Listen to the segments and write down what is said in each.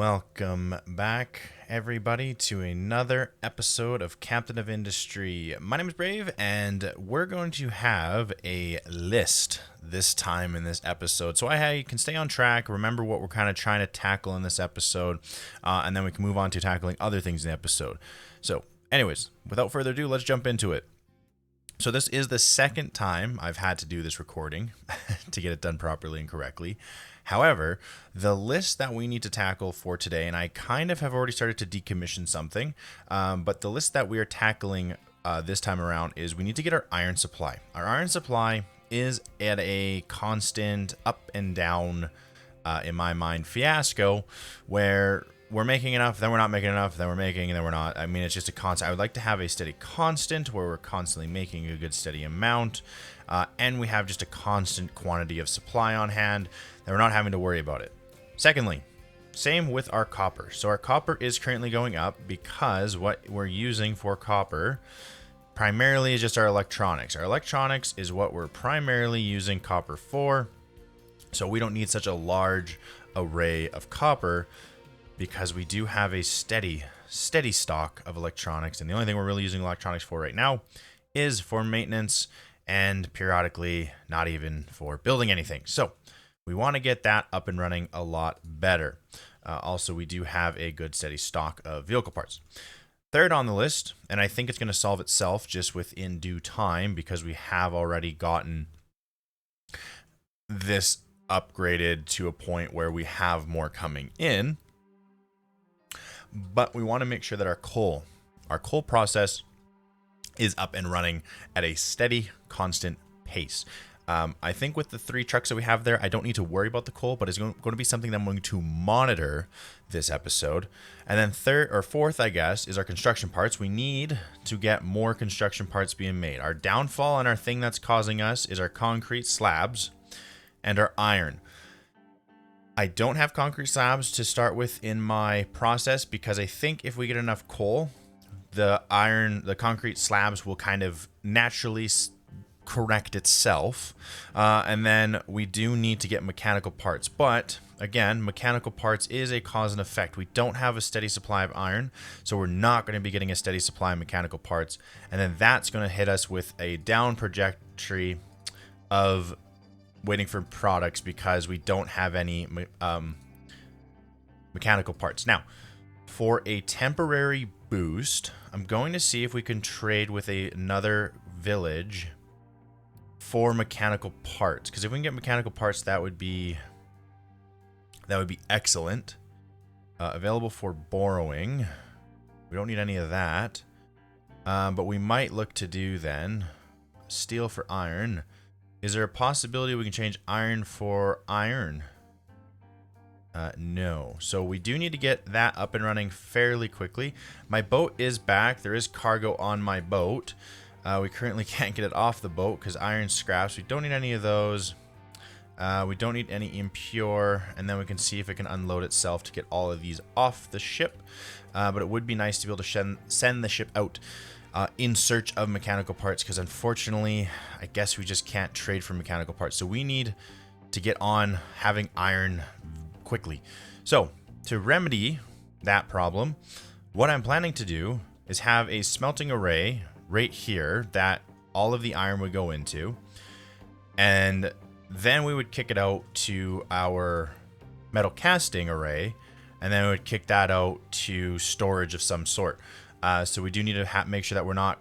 Welcome back, everybody, to another episode of Captain of Industry. My name is Brave, and we're going to have a list this time in this episode, so I can stay on track, remember what we're kind of trying to tackle in this episode, and then we can move on to tackling other things in the episode. So, anyways, without further ado, let's jump into it. So this is the second time I've had to do this recording to get it done properly and correctly. However, the list that we need to tackle for today, and I kind of have already started to decommission something, but the list that we are tackling this time around is we need to get our iron supply. Our iron supply is at a constant up and down, in my mind, fiasco where we're making enough, then we're not making enough, then we're making, and then we're not. I mean, it's just a constant. I would like to have a steady constant where we're constantly making a good steady amount, and we have just a constant quantity of supply on hand that we're not having to worry about it. Secondly, same with our copper. So our copper is currently going up because what we're using for copper primarily is just our electronics. Our electronics is what we're primarily using copper for, so we don't need such a large array of copper, because we do have a steady stock of electronics, and the only thing we're really using electronics for right now is for maintenance and periodically not even for building anything. So we want to get that up and running a lot better. Also, we do have a good steady stock of vehicle parts. Third on the list, and I think it's going to solve itself just within due time because we have already gotten this upgraded to a point where we have more coming in. But we want to make sure that our coal process is up and running at a steady, constant pace. I think with the 3 trucks that we have there, I don't need to worry about the coal, but it's going to be something that I'm going to monitor this episode. And then fourth, I guess, is our construction parts. We need to get more construction parts being made. Our downfall and our thing that's causing us is our concrete slabs and our iron. I don't have concrete slabs to start with in my process because I think if we get enough coal, the concrete slabs will kind of naturally correct itself. And then we do need to get mechanical parts. But again, mechanical parts is a cause and effect. We don't have a steady supply of iron, so we're not going to be getting a steady supply of mechanical parts. And then that's going to hit us with a down trajectory of waiting for products because we don't have any mechanical parts. Now, for a temporary boost, I'm going to see if we can trade with another village for mechanical parts, because if we can get mechanical parts, that would be excellent. Available for borrowing. We don't need any of that, but we might look to do then steel for iron. Is there a possibility we can change iron for iron? No. So we do need to get that up and running fairly quickly. My boat is back. There is cargo on my boat. We currently can't get it off the boat because iron scraps. We don't need any of those. We don't need any impure. And then we can see if it can unload itself to get all of these off the ship. But it would be nice to be able to send the ship out in search of mechanical parts, because unfortunately, I guess we just can't trade for mechanical parts. So we need to get on having iron quickly. So to remedy that problem, what I'm planning to do is have a smelting array right here that all of the iron would go into, and then we would kick it out to our metal casting array, and then we would kick that out to storage of some sort. So we do need to make sure that we're not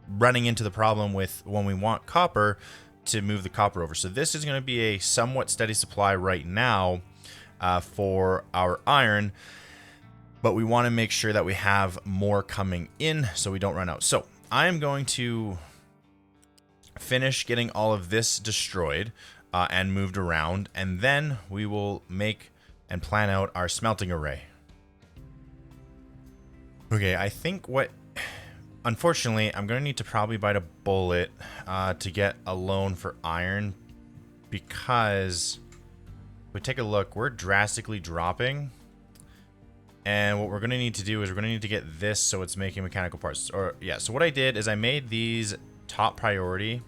running into the problem with when we want copper to move the copper over. So this is going to be a somewhat steady supply right now for our iron, but we want to make sure that we have more coming in so we don't run out. So I am going to finish getting all of this destroyed and moved around, and then we will make and plan out our smelting array. Okay, I think unfortunately, I'm going to need to probably bite a bullet to get a loan for iron, because if we take a look, we're drastically dropping. And what we're going to need to do is we're going to need to get this so it's making mechanical parts. So what I did is I made these top priority.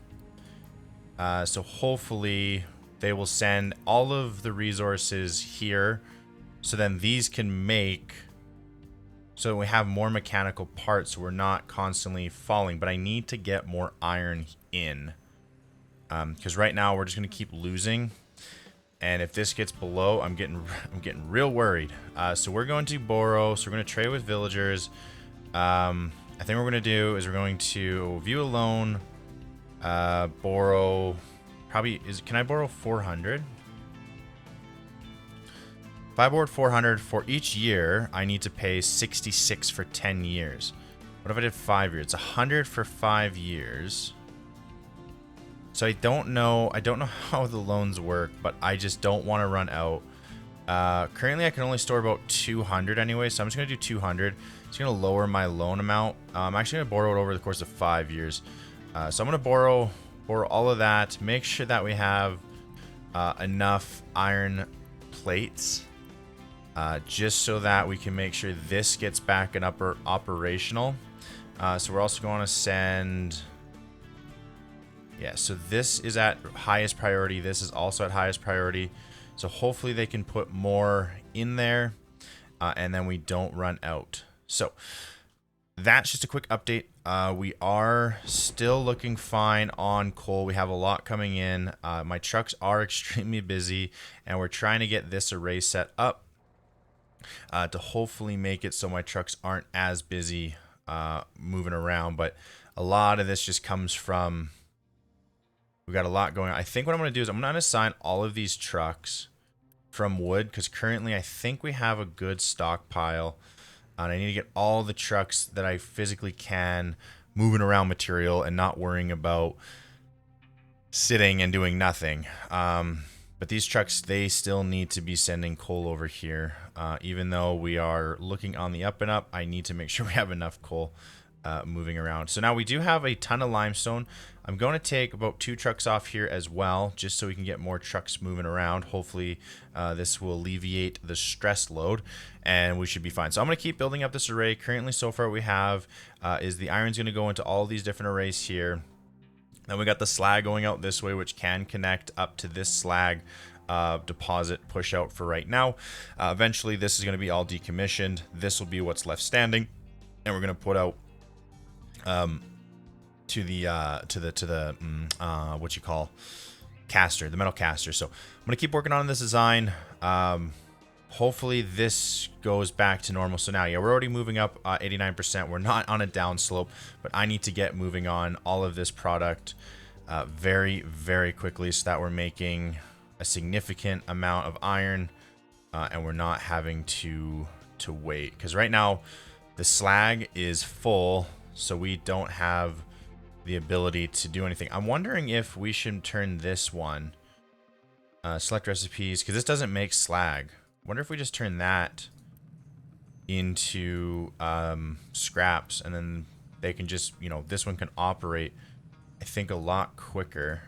So hopefully they will send all of the resources here So then these can make, so we have more mechanical parts, so we're not constantly falling. But I need to get more iron in, because right now we're just going to keep losing. And if this gets below, I'm getting real worried. So we're going to borrow. So we're going to trade with villagers. I think what we're going to do is we're going to view a loan, borrow. Probably can I borrow 400? If I borrowed 400 for each year, I need to pay 66 for 10 years. What if I did 5 years? It's 100 for 5 years. So I don't know how the loans work, but I just don't want to run out. Currently I can only store about 200 anyway, so I'm just going to do 200. It's going to lower my loan amount. I'm actually going to borrow it over the course of 5 years. So I'm going to borrow all of that, make sure that we have enough iron plates, just so that we can make sure this gets back and operational. So we're also going to send... Yeah, so this is at highest priority. This is also at highest priority. So hopefully they can put more in there, and then we don't run out. So that's just a quick update. We are still looking fine on coal. We have a lot coming in. My trucks are extremely busy, and we're trying to get this array set up to hopefully make it so my trucks aren't as busy moving around. But a lot of this just comes from... We got a lot going on. I think what I'm going to do is I'm going to assign all of these trucks from wood, because currently I think we have a good stockpile. And I need to get all the trucks that I physically can moving around material and not worrying about sitting and doing nothing. But these trucks, they still need to be sending coal over here. Even though we are looking on the up and up, I need to make sure we have enough coal moving around. So now we do have a ton of limestone. I'm going to take about 2 trucks off here as well, just so we can get more trucks moving around. Hopefully this will alleviate the stress load, and we should be fine. So I'm going to keep building up this array. Currently, so far we have is the iron's going to go into all these different arrays here. Then we got the slag going out this way, which can connect up to this slag deposit push out for right now. Eventually, this is going to be all decommissioned. This will be what's left standing, and we're going to put out to the what you call caster, the metal caster. So I'm gonna keep working on this design. Hopefully this goes back to normal. So now, yeah, we're already moving up 89%. We're not on a down slope, but I need to get moving on all of this product very, very quickly, so that we're making a significant amount of iron, and we're not having to wait. Because right now the slag is full, so we don't have the ability to do anything. I'm wondering if we should turn this one, select recipes, because this doesn't make slag. Wonder if we just turn that into scraps, and then they can just, you know, this one can operate, I think, a lot quicker,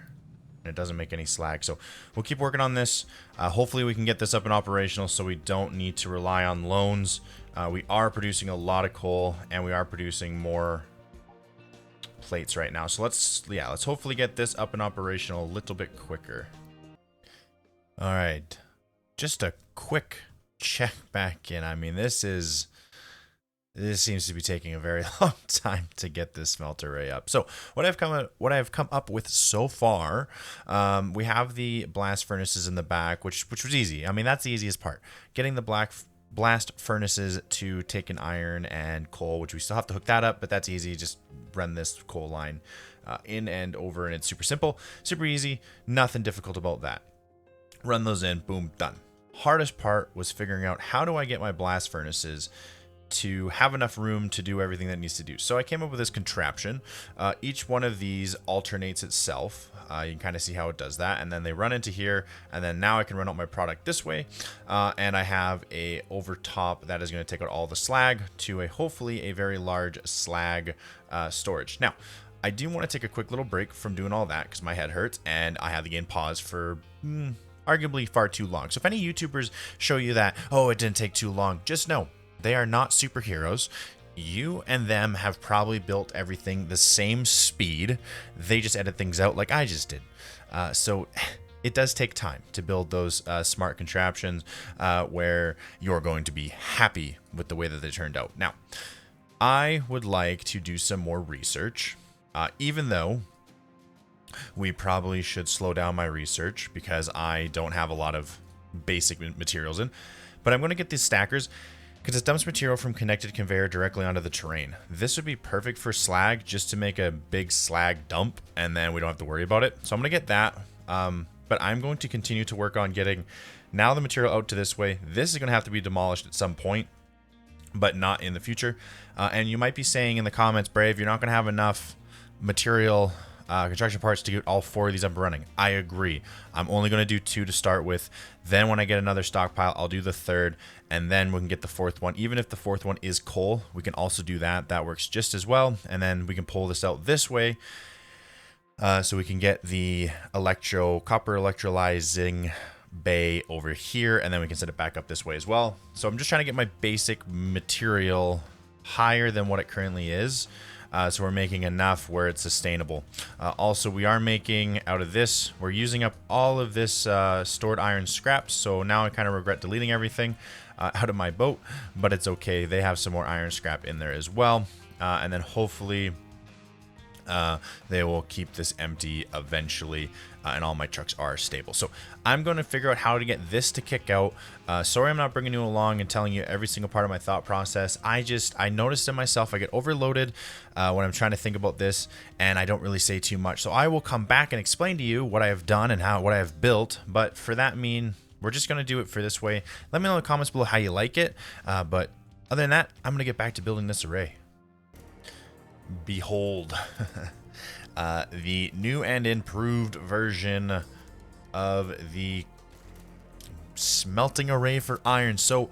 and it doesn't make any slag. So we'll keep working on this. Hopefully we can get this up and operational so we don't need to rely on loans. We are producing a lot of coal, and we are producing more plates right now. So let's hopefully get this up and operational a little bit quicker. All right, just a quick check back in. I mean, this seems to be taking a very long time to get this smelter array up. So what I've come up with so far, we have the blast furnaces in the back, which was easy. I mean, that's the easiest part, getting the blast furnaces to take in iron and coal, which we still have to hook that up, but that's easy. Just run this coal line in and over, and it's super simple, super easy, nothing difficult about that. Run those in, boom, done. Hardest part was figuring out, how do I get my blast furnaces to have enough room to do everything that needs to do. So I came up with this contraption. Each one of these alternates itself. You can kind of see how it does that, and then they run into here, and then now I can run out my product this way, and I have a over top that is going to take out all the slag to a hopefully a very large slag storage. Now I do want to take a quick little break from doing all that, because my head hurts and I have the game paused for arguably far too long. So if any YouTubers show you that, oh, it didn't take too long, just know they are not superheroes. You and them have probably built everything the same speed. They just edit things out like I just did. So it does take time to build those smart contraptions where you're going to be happy with the way that they turned out. Now, I would like to do some more research, even though we probably should slow down my research because I don't have a lot of basic materials in. But I'm going to get these stackers because it dumps material from connected conveyor directly onto the terrain. This would be perfect for slag, just to make a big slag dump, and then we don't have to worry about it. So I'm going to get that. But I'm going to continue to work on getting now the material out to this way. This is going to have to be demolished at some point, but not in the future. And you might be saying in the comments, Brave, you're not going to have enough material construction parts to get all 4 of these up and running. I agree. I'm only going to do 2 to start with. Then when I get another stockpile, I'll do the 3rd, and then we can get the 4th one. Even if the 4th one is coal, we can also do that. That works just as well. And then we can pull this out this way. So we can get the copper electrolyzing bay over here, and then we can set it back up this way as well. So I'm just trying to get my basic material higher than what it currently is. So we're making enough where it's sustainable. Also, we are making out of this, we're using up all of this stored iron scraps. So now I kind of regret deleting everything out of my boat, but it's okay. They have some more iron scrap in there as well. And then hopefully they will keep this empty eventually, and all my trucks are stable. So I'm going to figure out how to get this to kick out. Sorry I'm not bringing you along and telling you every single part of my thought process. I noticed in myself I get overloaded when I'm trying to think about this, and I don't really say too much. So I will come back and explain to you what I have done and what I have built, but for that we're just going to do it for this way. Let me know in the comments below how you like it, but other than that, I'm going to get back to building this array. Behold, the new and improved version of the smelting array for iron. So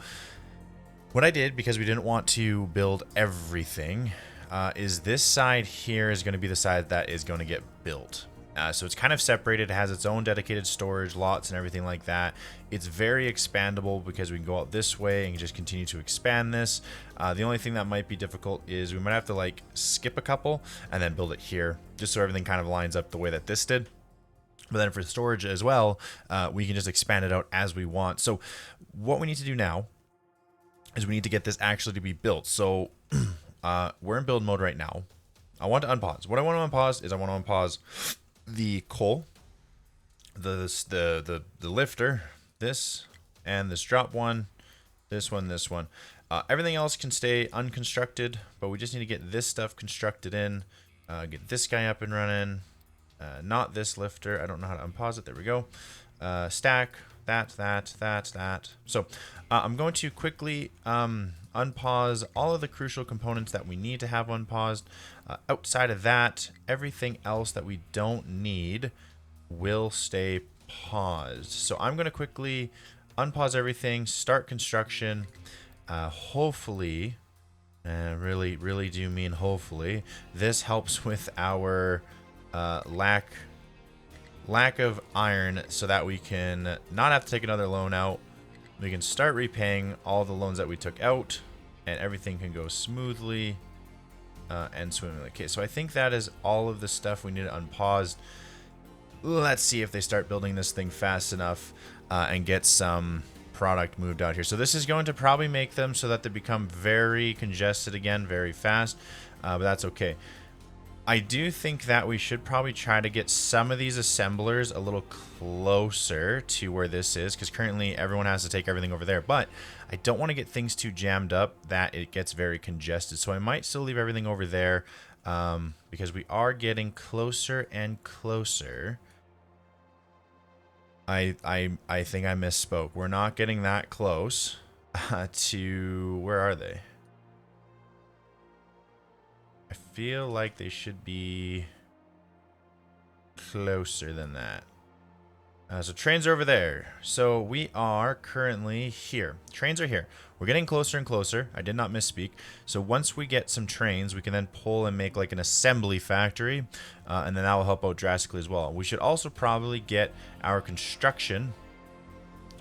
what I did, because we didn't want to build everything, is this side here is going to be the side that is going to get built. So it's kind of separated. It has its own dedicated storage lots and everything like that. It's very expandable because we can go out this way and just continue to expand this. The only thing that might be difficult is we might have to like skip a couple and then build it here, just so everything kind of lines up the way that this did. But then for storage as well, we can just expand it out as we want. So what we need to do now is we need to get this actually to be built. So we're in build mode right now. I want to unpause. What I want to unpause is I want to unpause the coal, the lifter, this, and this drop one, this one, this one. Everything else can stay unconstructed, but we just need to get this stuff constructed in, get this guy up and running, not this lifter. I don't know how to unpause it. There we go. Stack, that. So I'm going to quickly unpause all of the crucial components that we need to have unpaused. Outside of that, everything else that we don't need will stay paused. So I'm going to quickly unpause everything, start construction. Hopefully, really do mean hopefully, this helps with our lack of iron so that we can not have to take another loan out. We can start repaying all the loans that we took out, and everything can go smoothly and swimmingly. Okay, so I think that is all of the stuff we need to unpause. Let's see if they start building this thing fast enough and get some product moved out here. So this is going to probably make them so that they become very congested again very fast, but that's okay. I do think that we should probably try to get some of these assemblers a little closer to where this is, because currently everyone has to take everything over there. But I don't want to get things too jammed up that it gets very congested. So I might still leave everything over there because we are getting closer and closer. I think I misspoke. We're not getting that close to... Where are they? I feel like they should be closer than that. So trains are over there. So we are currently here. Trains are here. We're getting closer and closer. I did not misspeak. So once we get some trains, we can then pull and make like an assembly factory. And then that will help out drastically as well. We should also probably get our construction,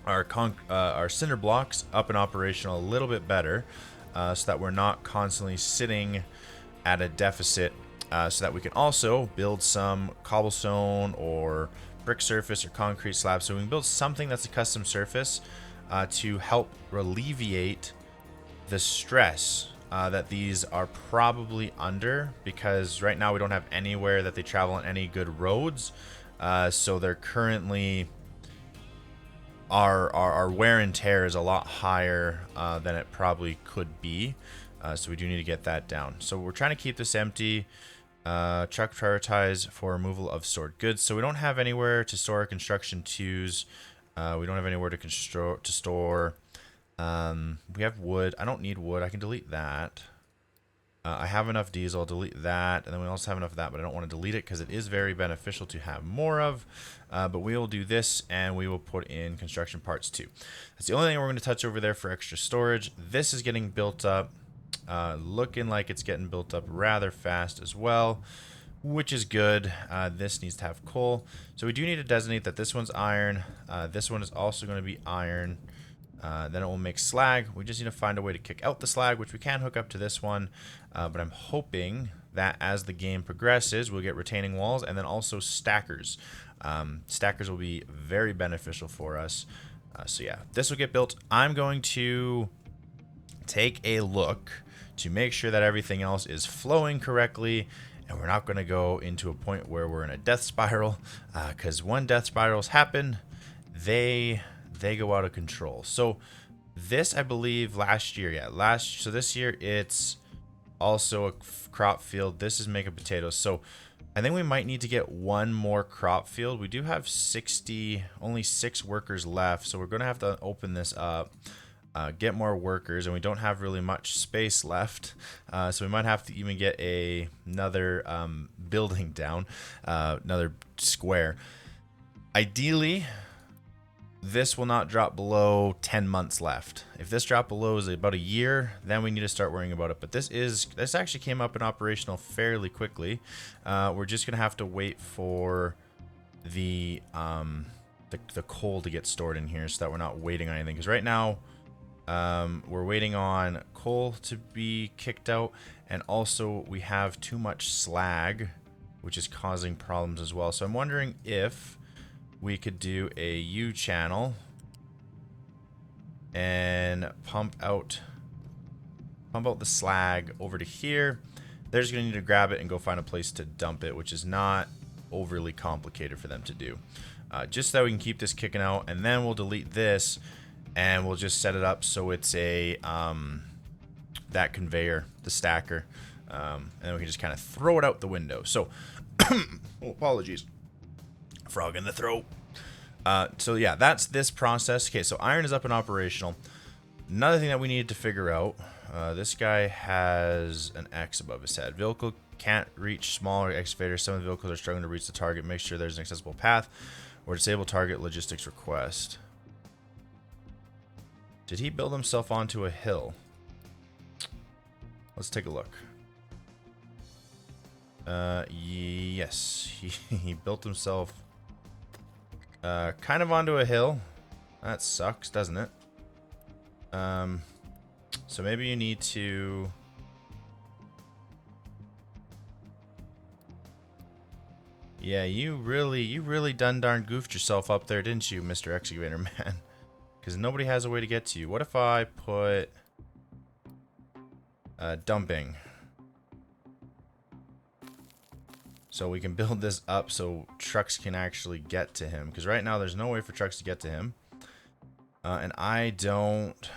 our cinder blocks up and operational a little bit better. So that we're not constantly sitting at a deficit, so that we can also build some cobblestone or brick surface or concrete slab. So we can build something that's a custom surface to help alleviate the stress that these are probably under, because right now we don't have anywhere that they travel on any good roads. So they're currently, our wear and tear is a lot higher than it probably could be. So we do need to get that down. So we're trying to keep this empty. Truck prioritize for removal of stored goods. So we don't have anywhere to store construction twos. We don't have anywhere to store. We have wood. I don't need wood. I can delete that. I have enough diesel. I'll delete that. And then we also have enough of that, but I don't want to delete it because it is very beneficial to have more of. But we will do this, and we will put in construction parts too. That's the only thing we're going to touch over there for extra storage. This is getting built up. Looking like it's getting built up rather fast as well, which is good. This needs to have coal. So we do need to designate that this one's iron. This one is also going to be iron. Then it will make slag. We just need to find a way to kick out the slag, which we can hook up to this one. But I'm hoping that as the game progresses, we'll get retaining walls and then also stackers. Stackers will be very beneficial for us. So yeah, this will get built. I'm going to take a look to make sure that everything else is flowing correctly, and we're not going to go into a point where we're in a death spiral, because when death spirals happen, they go out of control. So this, I believe, last year, so this year it's also a crop field. This is making potatoes. So I think we might need to get one more crop field. We do have only 6 workers left, so we're going to have to open this up. Get more workers, and we don't have really much space left, so we might have to even get another building down, another square. Ideally, this will not drop below 10 months left. If this drop below is about a year, then we need to start worrying about it. But this actually came up and operational fairly quickly. We're just gonna have to wait for the coal to get stored in here, so that we're not waiting on anything. Because right now, we're waiting on coal to be kicked out, and also we have too much slag, which is causing problems as well. So I'm wondering if we could do a U channel and pump out the slag over to here. They're just gonna need to grab it and go find a place to dump it, which is not overly complicated for them to do. Just so we can keep this kicking out, and then we'll delete this. And we'll just set it up so it's a that conveyor, the stacker, and then we can just kind of throw it out the window. So, oh, apologies, frog in the throat. So yeah, that's this process. Okay, so iron is up and operational. Another thing that we needed to figure out, this guy has an X above his head. Vehicle can't reach smaller excavators. Some of the vehicles are struggling to reach the target. Make sure there's an accessible path, or disable target logistics request. Did he build himself onto a hill? Let's take a look. Yes, he built himself kind of onto a hill. That sucks, doesn't it? So maybe you need to... Yeah, you really done darn goofed yourself up there, didn't you, Mr. Excavator Man? Because nobody has a way to get to you. What if I put dumping? So we can build this up so trucks can actually get to him. Because right now there's no way for trucks to get to him. And I don't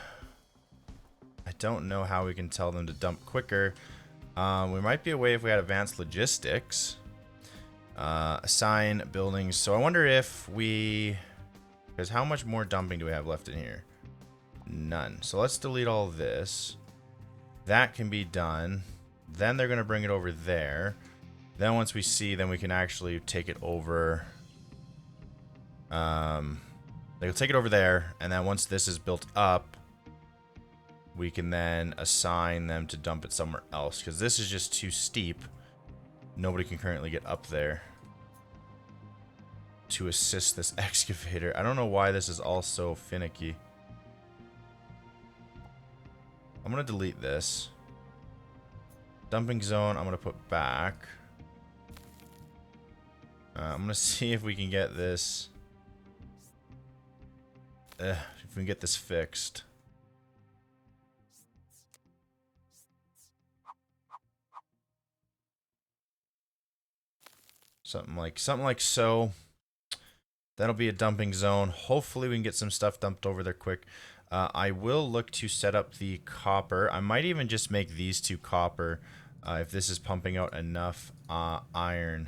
know how we can tell them to dump quicker. We might be a way if we had advanced logistics. Assign buildings. So I wonder if we... Because how much more dumping do we have left in here? None. So let's delete all this. That can be done. Then they're going to bring it over there. Then once we see, then we can actually take it over. They'll take it over there. And then once this is built up, we can then assign them to dump it somewhere else. Because this is just too steep. Nobody can currently get up there to assist this excavator. I don't know why this is all so finicky. I'm going to delete this. Dumping zone, I'm going to put back. I'm going to see if we can get this... if we can get this fixed. Something like so. That'll be a dumping zone. Hopefully we can get some stuff dumped over there quick. I will look to set up the copper. I might even just make these two copper if this is pumping out enough iron.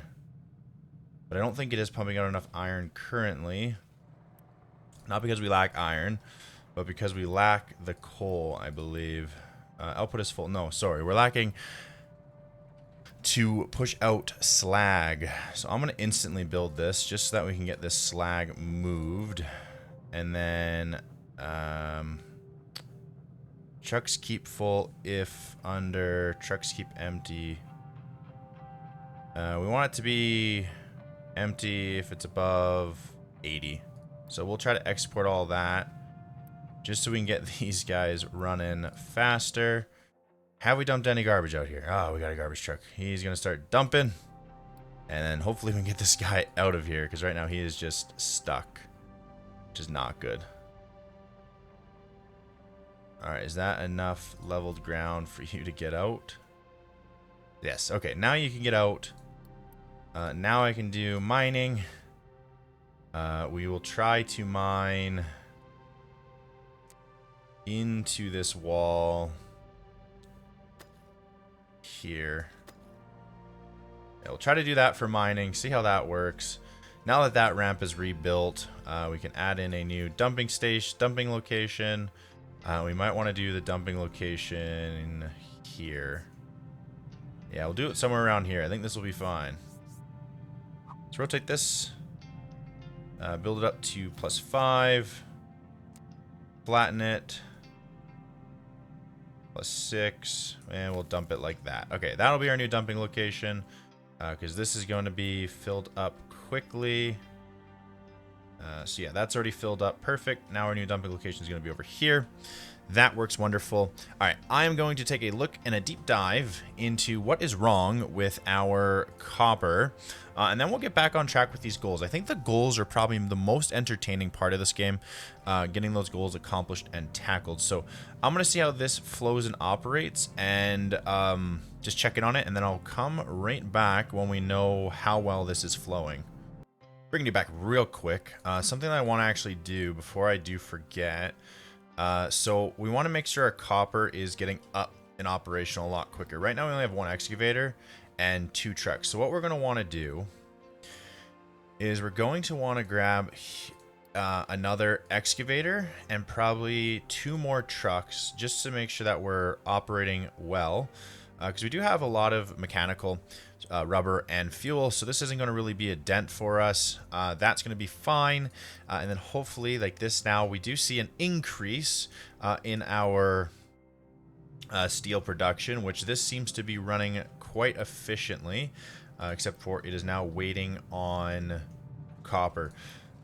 But I don't think it is pumping out enough iron currently. Not because we lack iron, but because we lack the coal, I believe. Output is full. No, sorry. We're lacking to push out slag. So I'm going to instantly build this just so that we can get this slag moved. And then trucks keep full if under, trucks keep empty. We want it to be empty if it's above 80. So we'll try to export all that just so we can get these guys running faster. Have we dumped any garbage out here? Oh, we got a garbage truck. He's going to start dumping. And then hopefully we can get this guy out of here, because right now he is just stuck, which is not good. Alright, is that enough leveled ground for you to get out? Yes, okay, now you can get out. Now I can do mining. We will try to mine into this wall here. Yeah, we'll try to do that for mining, see how that works. Now that that ramp is rebuilt, we can add in a new dumping station, dumping location. We might want to do the dumping location here. Yeah, we'll do it somewhere around here. I think this will be fine. Let's rotate this. Build it up to +5. Flatten it. +6. And we'll dump it like that. Okay, that'll be our new dumping location. Because this is going to be filled up quickly. So yeah, that's already filled up. Perfect. Now our new dumping location is going to be over here. That works wonderful. All right, I am going to take a look and a deep dive into what is wrong with our copper. And then we'll get back on track with these goals. I think the goals are probably the most entertaining part of this game, getting those goals accomplished and tackled. So I'm going to see how this flows and operates and just check in on it. And then I'll come right back when we know how well this is flowing. Bringing you back real quick. Something that I want to actually do before I do forget. So we want to make sure our copper is getting up and operational a lot quicker. Right now we only have 1 excavator and 2 trucks. So what we're going to want to do is we're going to want to grab another excavator and probably 2 more trucks just to make sure that we're operating well. Because we do have a lot of mechanical rubber and fuel, so this isn't going to really be a dent for us. That's going to be fine. And then hopefully, like this now, we do see an increase in our steel production, which this seems to be running quite efficiently, except for it is now waiting on copper.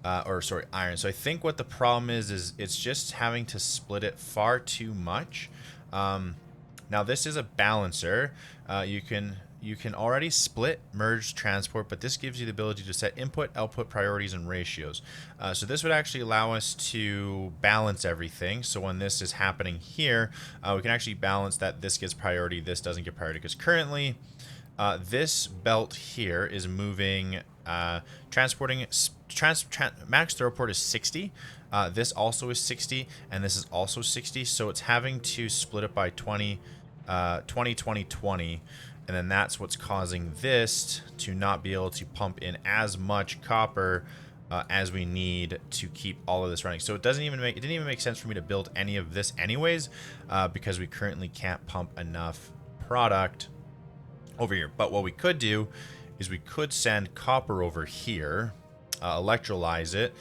Or sorry, iron. So I think what the problem is it's just having to split it far too much. Now this is a balancer. You can already split, merge, transport, but this gives you the ability to set input, output, priorities, and ratios. So this would actually allow us to balance everything. So when this is happening here, we can actually balance that this gets priority, this doesn't get priority. Because currently, this belt here is moving, transporting, max throughput is 60. This also is 60, and this is also 60. So it's having to split it by 20, 20, 20, 20. And then that's what's causing this to not be able to pump in as much copper as we need to keep all of this running. So it didn't even make sense for me to build any of this anyways, because we currently can't pump enough product over here. But what we could do is we could send copper over here, electrolyze it,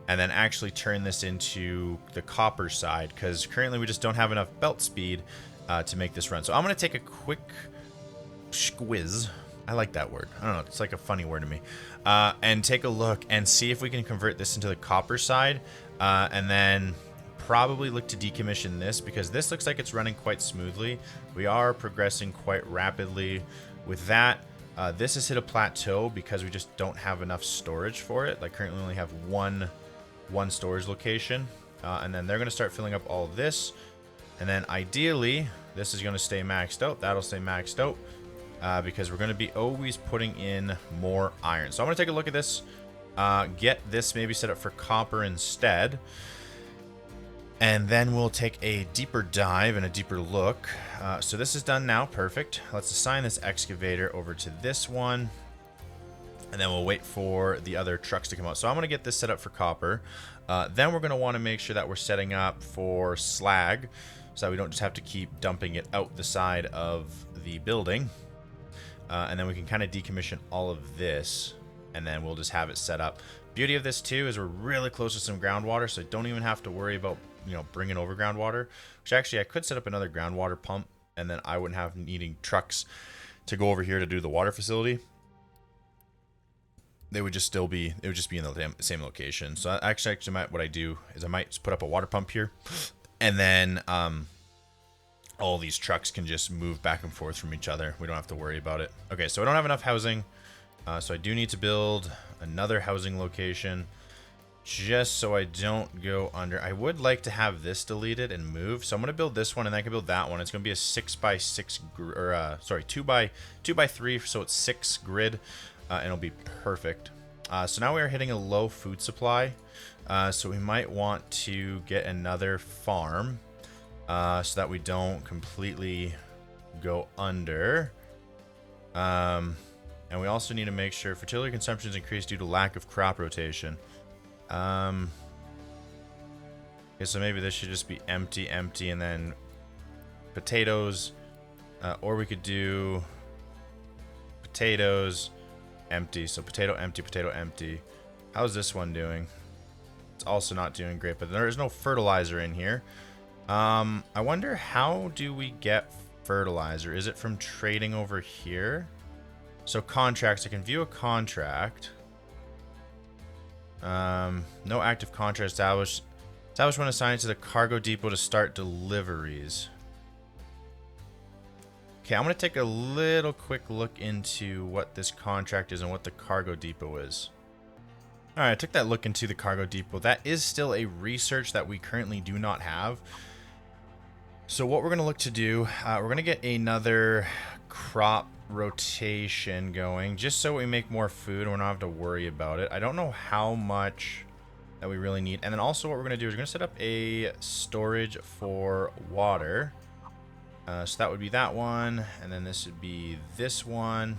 and then actually turn this into the copper side, because currently we just don't have enough belt speed to make this run. So I'm going to take a quick squiz. I like that word. I don't know. It's like a funny word to me. And take a look and see if we can convert this into the copper side. And then probably look to decommission this, because this looks like it's running quite smoothly. We are progressing quite rapidly with that. This has hit a plateau because we just don't have enough storage for it. Like currently we only have one storage location. And then they're going to start filling up all this. And then ideally, this is going to stay maxed out. That'll stay maxed out because we're going to be always putting in more iron. So I'm going to take a look at this. Get this maybe set up for copper instead. And then we'll take a deeper dive and a deeper look. So this is done now. Perfect. Let's assign this excavator over to this one. And then we'll wait for the other trucks to come out. So I'm going to get this set up for copper. Then we're going to want to make sure that we're setting up for slag, so that we don't just have to keep dumping it out the side of the building. And then we can kind of decommission all of this, and then we'll just have it set up. Beauty of this too is we're really close to some groundwater, so I don't even have to worry about, you know, bringing over groundwater. Which actually I could set up another groundwater pump, and then I wouldn't have needing trucks to go over here to do the water facility. They would just still be, it would just be in the same location. So actually what I do is I might just put up a water pump here, and then all these trucks can just move back and forth from each other. We don't have to worry about it. Okay, so I don't have enough housing, so I do need to build another housing location just so I don't go under. I would like to have this deleted and moved, so I'm going to build this one, and then I can build that one. It's going to be a 6x6 or sorry, 2x3, so it's 6 grid. And it'll be perfect. So now we are hitting a low food supply. So we might want to get another farm so that we don't completely go under. And we also need to make sure fertility consumption is increased due to lack of crop rotation. Okay, so maybe this should just be empty, and then potatoes. Or we could do potatoes, empty. So potato, empty, potato, empty. How's this one doing? It's also not doing great, but there is no fertilizer in here. I wonder, how do we get fertilizer? Is it from trading over here? So contracts, I can view a contract. No active contract established. Establish one assigned to the cargo depot to start deliveries. Okay, I'm going to take a little quick look into what this contract is and what the cargo depot is. Alright, I took that look into the cargo depot. That is still a research that we currently do not have. So what we're going to look to do, we're going to get another crop rotation going, just so we make more food and we don't have to worry about it. I don't know how much that we really need. And then also what we're going to do is we're going to set up a storage for water. So that would be that one, and then this would be this one.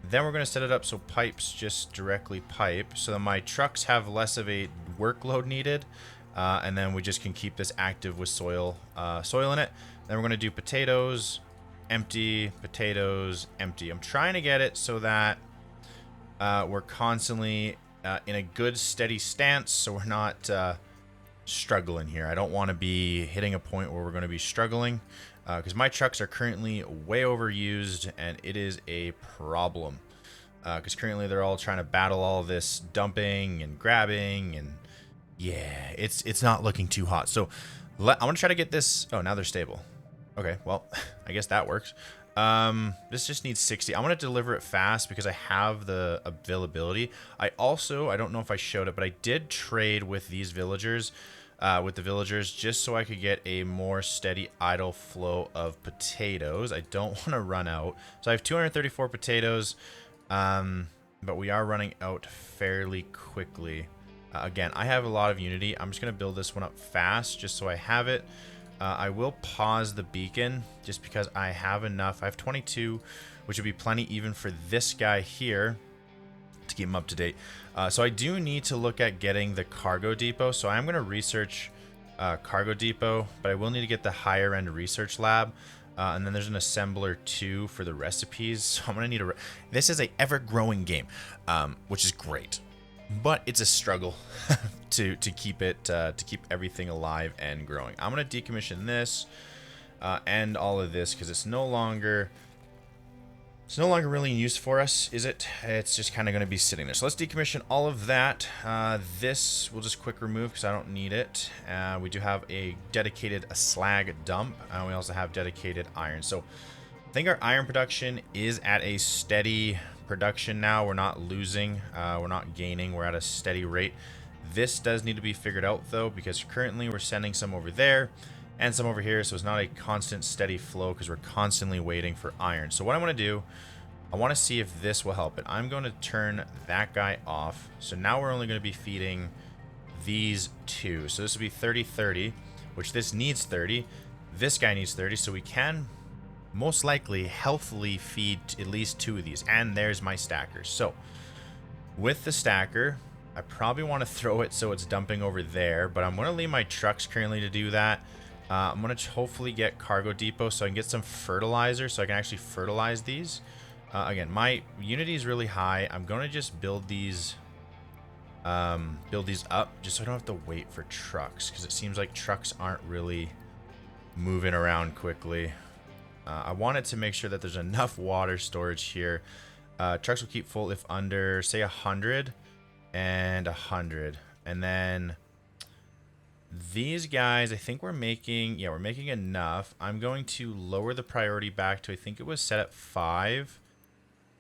Then we're going to set it up so pipes just directly pipe, so that my trucks have less of a workload needed, and then we just can keep this active with soil in it. Then we're going to do potatoes, empty, potatoes, empty. I'm trying to get it so that we're constantly in a good steady stance, so we're not struggling here. I don't want to be hitting a point where we're going to be struggling. Because my trucks are currently way overused, and it is a problem. Because currently they're all trying to battle all this dumping and grabbing, and yeah, it's not looking too hot. So I'm gonna try to get this. Oh, now they're stable. Okay, well, I guess that works. This just needs 60. I'm gonna deliver it fast because I have the availability. I don't know if I showed it, but I did trade with these villagers. With the villagers, just so I could get a more steady idle flow of potatoes. I don't want to run out. So I have 234 potatoes, but we are running out fairly quickly. Again, I have a lot of unity. I'm just going to build this one up fast just so I have it. I will pause the beacon just because I have enough. I have 22, which would be plenty even for this guy here to keep him up to date. So I do need to look at getting the cargo depot. So I'm going to research cargo depot, but I will need to get the higher end research lab. And then there's an assembler too for the recipes. So I'm going to need a... This is a ever growing game, which is great, but it's a struggle to keep it, to keep everything alive and growing. I'm going to decommission this and all of this because it's no longer really in use for us, is it? It's just kind of going to be sitting there. So let's decommission all of that. This we'll just quick remove because I don't need it. We do have a dedicated slag dump. We also have dedicated iron. So think our iron production is at a steady production now. We're not losing, we're not gaining, we're at a steady rate. This does need to be figured out though, because currently we're sending some over there and some over here, so it's not a constant steady flow because we're constantly waiting for iron. So what I want to do, I want to see if this will help it. I'm going to turn that guy off. So now we're only going to be feeding these two. So this will be 30-30, which this needs 30. This guy needs 30, so we can most likely healthily feed at least 2 of these. And there's my stacker. So with the stacker, I probably want to throw it so it's dumping over there, but I'm going to leave my trucks currently to do that. I'm going to hopefully get cargo depot so I can get some fertilizer so I can actually fertilize these. Again, my Unity is really high. I'm going to just build these up just so I don't have to wait for trucks, because it seems like trucks aren't really moving around quickly. I wanted to make sure that there's enough water storage here. Trucks will keep full if under, say, 100 and 100. And then these guys, I think we're making enough. I'm going to lower the priority back to, I think it was set at 5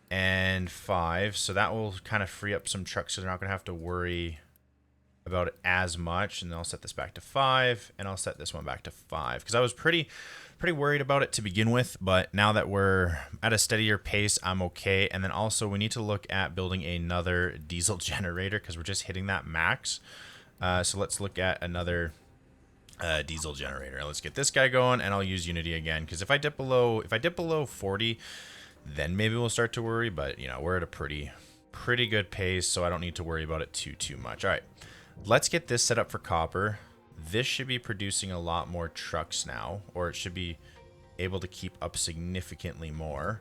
and 5. So that will kind of free up some trucks so they're not going to have to worry about it as much. And then I'll set this back to 5, and I'll set this one back to 5, because I was pretty worried about it to begin with, but now that we're at a steadier pace, I'm okay. And then also we need to look at building another diesel generator because we're just hitting that max. So let's look at another diesel generator. Let's get this guy going, and I'll use Unity again, because if I dip below 40, then maybe we'll start to worry. But you know, we're at a pretty good pace, so I don't need to worry about it too much. All right, let's get this set up for copper. This should be producing a lot more trucks now, or it should be able to keep up significantly more.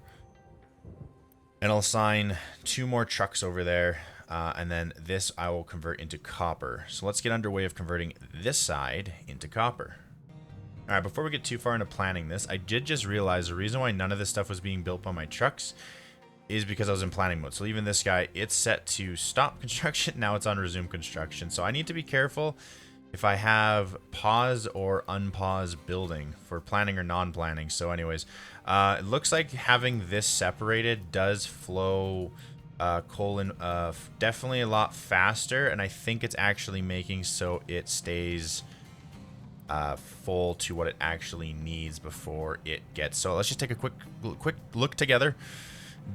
And I'll assign 2 more trucks over there. And then this I will convert into copper. So let's get underway of converting this side into copper. All right, before we get too far into planning this, I did just realize the reason why none of this stuff was being built by my trucks is because I was in planning mode. So even this guy, it's set to stop construction. Now it's on resume construction. So I need to be careful if I have pause or unpause building for planning or non-planning. So anyways, it looks like having this separated does flow colon definitely a lot faster, and I think it's actually making so it stays full to what it actually needs before it gets. So let's just take a quick look together.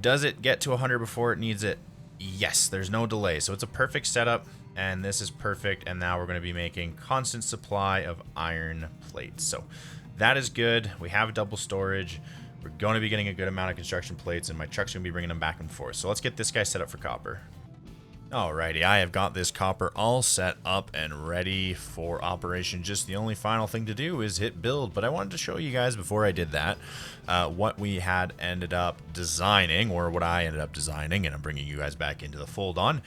Does it get to 100 before it needs it? Yes, there's no delay. So it's a perfect setup, and this is perfect. And now we're going to be making constant supply of iron plates. So that is good. We have double storage. We're going to be getting a good amount of construction plates, and my truck's going to be bringing them back and forth. So let's get this guy set up for copper. Alrighty, I have got this copper all set up and ready for operation. Just the only final thing to do is hit build. But I wanted to show you guys before I did that what we had ended up designing, or what I ended up designing, and I'm bringing you guys back into the fold on,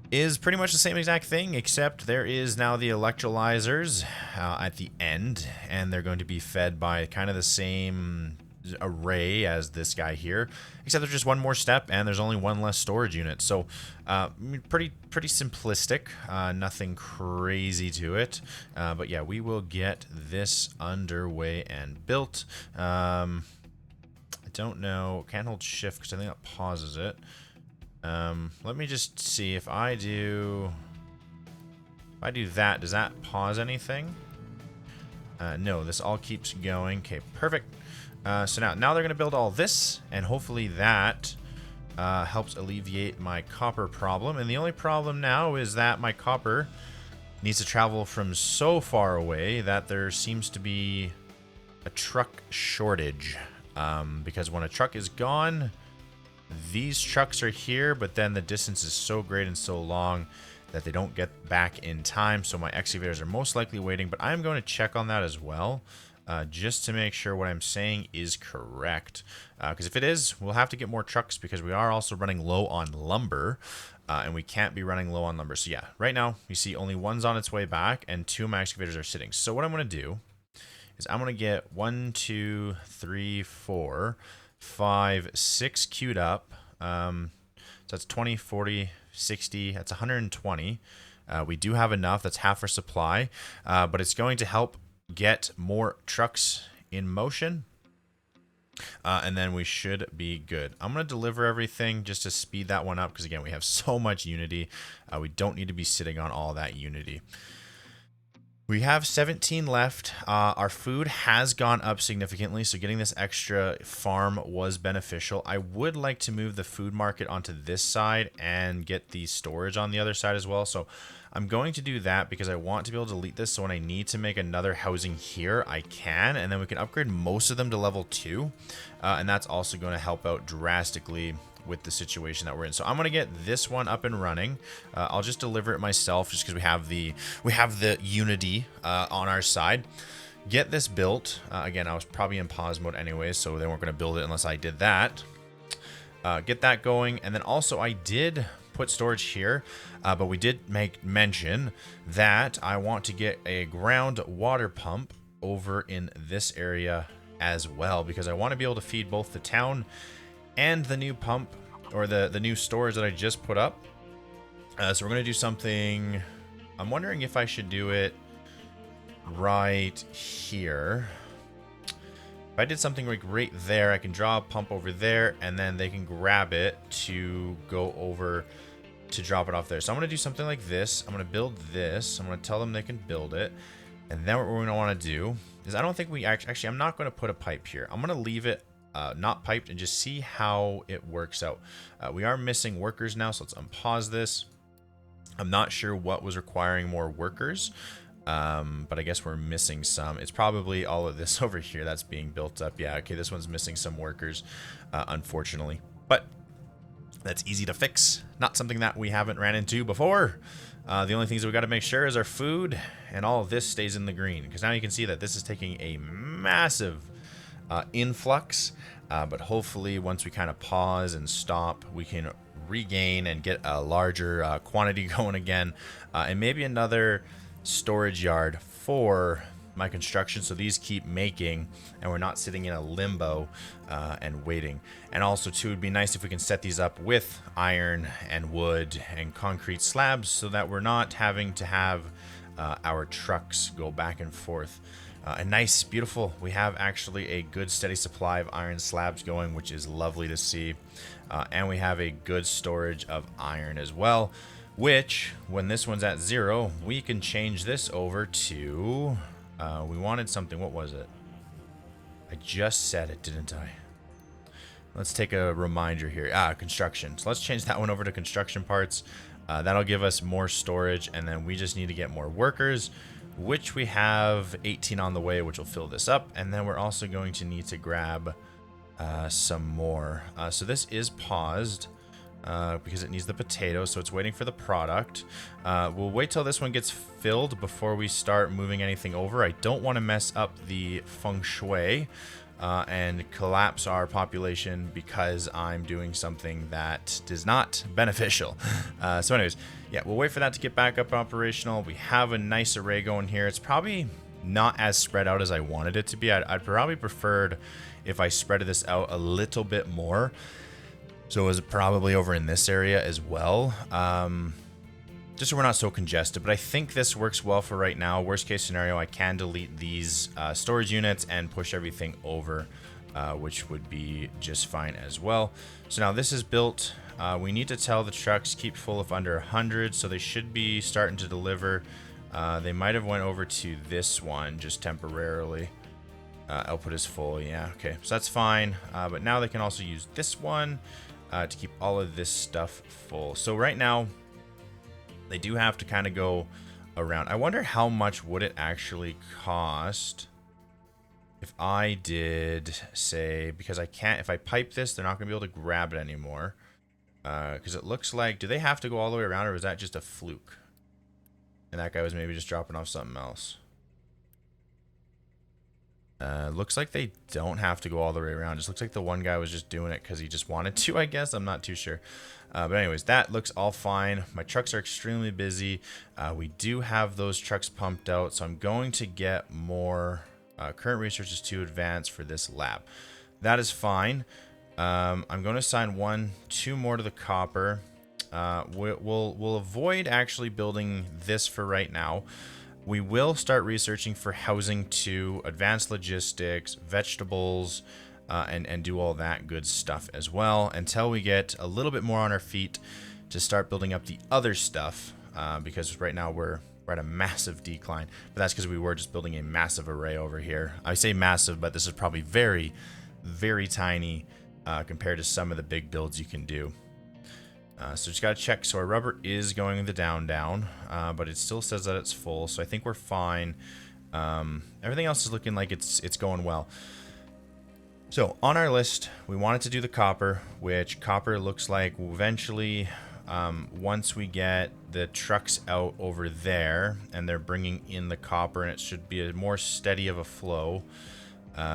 is pretty much the same exact thing, except there is now the electrolyzers at the end, and they're going to be fed by kind of the same array as this guy here, except there's just one more step and there's only one less storage unit. So pretty simplistic, nothing crazy to it, but yeah, we will get this underway and built. I don't know, can't hold shift because I think that pauses it. Let me just see if I do that, does that pause anything? No, this all keeps going. Okay, perfect. So now they're going to build all this, and hopefully that helps alleviate my copper problem. And the only problem now is that my copper needs to travel from so far away that there seems to be a truck shortage. Because when a truck is gone, these trucks are here, but then the distance is so great and so long that they don't get back in time. So my excavators are most likely waiting, but I'm going to check on that as well. Just to make sure what I'm saying is correct. Because if it is, we'll have to get more trucks, because we are also running low on lumber. And we can't be running low on lumber. So yeah, right now, you see only one's on its way back, and 2 of my excavators are sitting. So what I'm going to do is I'm going to get 1, 2, 3, 4, 5, 6 queued up. So that's 20, 40, 60. That's 120. We do have enough. That's half our supply. But it's going to help get more trucks in motion. and then we should be good. I'm going to deliver everything just to speed that one up because, again, we have so much unity. We don't need to be sitting on all that unity. We have 17 left. Our food has gone up significantly, so getting this extra farm was beneficial. I would like to move the food market onto this side and get the storage on the other side as well. So I'm going to do that because I want to be able to delete this, so when I need to make another housing here, I can, and then we can upgrade most of them to level 2, and that's also going to help out drastically with the situation that we're in. So I'm going to get this one up and running. I'll just deliver it myself just because we have the unity on our side. Get this built. Again, I was probably in pause mode anyway, so they weren't going to build it unless I did that. Get that going. And then also I did put storage here, but we did make mention that I want to get a ground water pump over in this area as well, because I want to be able to feed both the town and the new pump, or the new storage that I just put up. So we're going to do something. I'm wondering if I should do it right here. If I did something like right there, I can draw a pump over there, and then they can grab it to go over to drop it off there. So I'm going to do something like this. I'm going to build this. I'm going to tell them they can build it. And then what we're going to want to do is, I don't think we actually, I'm not going to put a pipe here. I'm going to leave it not piped and just see how it works out. We are missing workers now, so let's unpause this. I'm not sure what was requiring more workers, but I guess we're missing some. It's probably all of this over here that's being built up. Yeah, okay, this one's missing some workers, unfortunately. But that's easy to fix. Not something that we haven't ran into before. The only things that we got to make sure is our food, and all of this stays in the green. Because now you can see that this is taking a massive influx, but hopefully once we kind of pause and stop, we can regain and get a larger quantity going again, and maybe another storage yard for my construction, so these keep making and we're not sitting in a limbo and waiting. And also too, it'd be nice if we can set these up with iron and wood and concrete slabs, so that we're not having to have our trucks go back and forth. And nice, beautiful. We have actually a good steady supply of iron slabs going, which is lovely to see. And we have a good storage of iron as well, which when this one's at 0, we can change this over to, we wanted something. What was it? I just said it, didn't I? Let's take a reminder here. Construction. So let's change that one over to construction parts. That'll give us more storage, and then we just need to get more workers, which we have 18 on the way, which will fill this up. And then we're also going to need to grab some more. So this is paused because it needs the potato, so it's waiting for the product. We'll wait till this one gets filled before we start moving anything over. I don't want to mess up the feng shui and collapse our population because I'm doing something that is not beneficial. So anyways, yeah, we'll wait for that to get back up operational. We have a nice array going here. It's probably not as spread out as I wanted it to be. I'd probably preferred if I spread this out a little bit more. So it was probably over in this area as well. Just so we're not so congested, but I think this works well for right now. Worst case scenario, I can delete these storage units and push everything over, which would be just fine as well. So now this is built. We need to tell the trucks keep full if under 100, so they should be starting to deliver. They might have went over to this one just temporarily. Output is full, yeah, okay, so that's fine. But now they can also use this one to keep all of this stuff full. So right now, they do have to kind of go around. I wonder how much would it actually cost if I did, say, because I can't, if I pipe this, they're not going to be able to grab it anymore. Because it looks like, do they have to go all the way around, or was that just a fluke? And that guy was maybe just dropping off something else. Looks like they don't have to go all the way around. Just looks like the one guy was just doing it because he just wanted to, I guess. I'm not too sure. But anyways, that looks all fine. My trucks are extremely busy. We do have those trucks pumped out, so I'm going to get more current resources to advance for this lab. That is fine. I'm going to assign 2 more to the copper. We'll avoid actually building this for right now. We will start researching for housing to advanced logistics, vegetables, and do all that good stuff as well until we get a little bit more on our feet to start building up the other stuff, because right now we're at a massive decline. But that's because we were just building a massive array over here. I say massive, but this is probably very, very tiny compared to some of the big builds you can do. So just got to check. So our rubber is going the down, but it still says that it's full. So I think we're fine. Everything else is looking like it's going well. So on our list, we wanted to do the copper, which copper looks like eventually, once we get the trucks out over there and they're bringing in the copper, and it should be a more steady of a flow,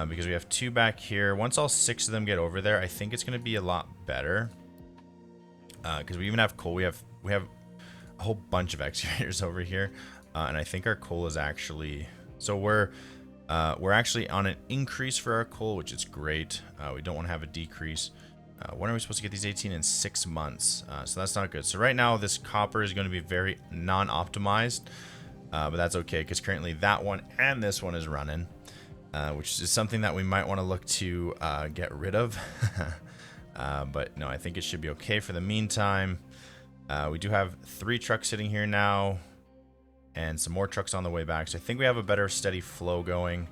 because we have 2 back here. Once all 6 of them get over there, I think it's going to be a lot better, because we even have coal. We have a whole bunch of excavators over here, and I think our coal is actually, so we're actually on an increase for our coal, which is great. We don't want to have a decrease. When are we supposed to get these 18 in 6 months? So that's not good. So right now this copper is going to be very non-optimized, but that's okay because currently that one and this one is running, which is something that we might want to look to get rid of. But no, I think it should be okay for the meantime. We do have 3 trucks sitting here now and some more trucks on the way back. So I think we have a better steady flow going,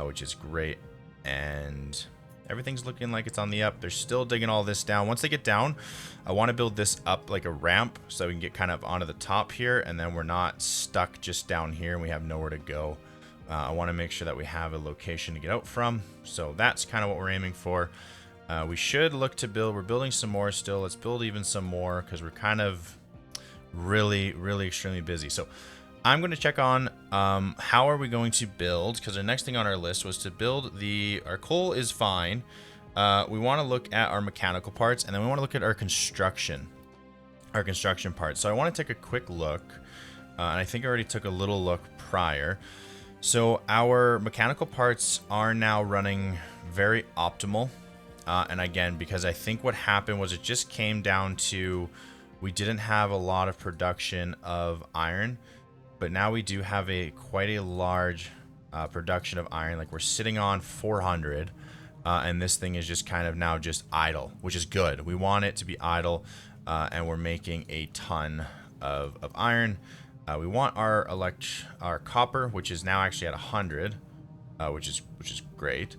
which is great. And everything's looking like it's on the up. They're still digging all this down. Once they get down, I want to build this up like a ramp so we can get kind of onto the top here, and then we're not stuck just down here and we have nowhere to go. I want to make sure that we have a location to get out from. So that's kind of what we're aiming for. We should look to build. We're building some more still. Let's build even some more because we're kind of really, really extremely busy. So I'm going to check on how are we going to build, because the next thing on our list was to build our coal is fine. We want to look at our mechanical parts, and then we want to look at our construction parts. So I want to take a quick look, and I think I already took a little look prior. So our mechanical parts are now running very optimal. And again, because I think what happened was it just came down to we didn't have a lot of production of iron. But now we do have quite a large production of iron. Like we're sitting on 400, and this thing is just kind of now just idle, which is good. We want it to be idle, and we're making a ton of iron. We want our copper, which is now actually at 100, which is great.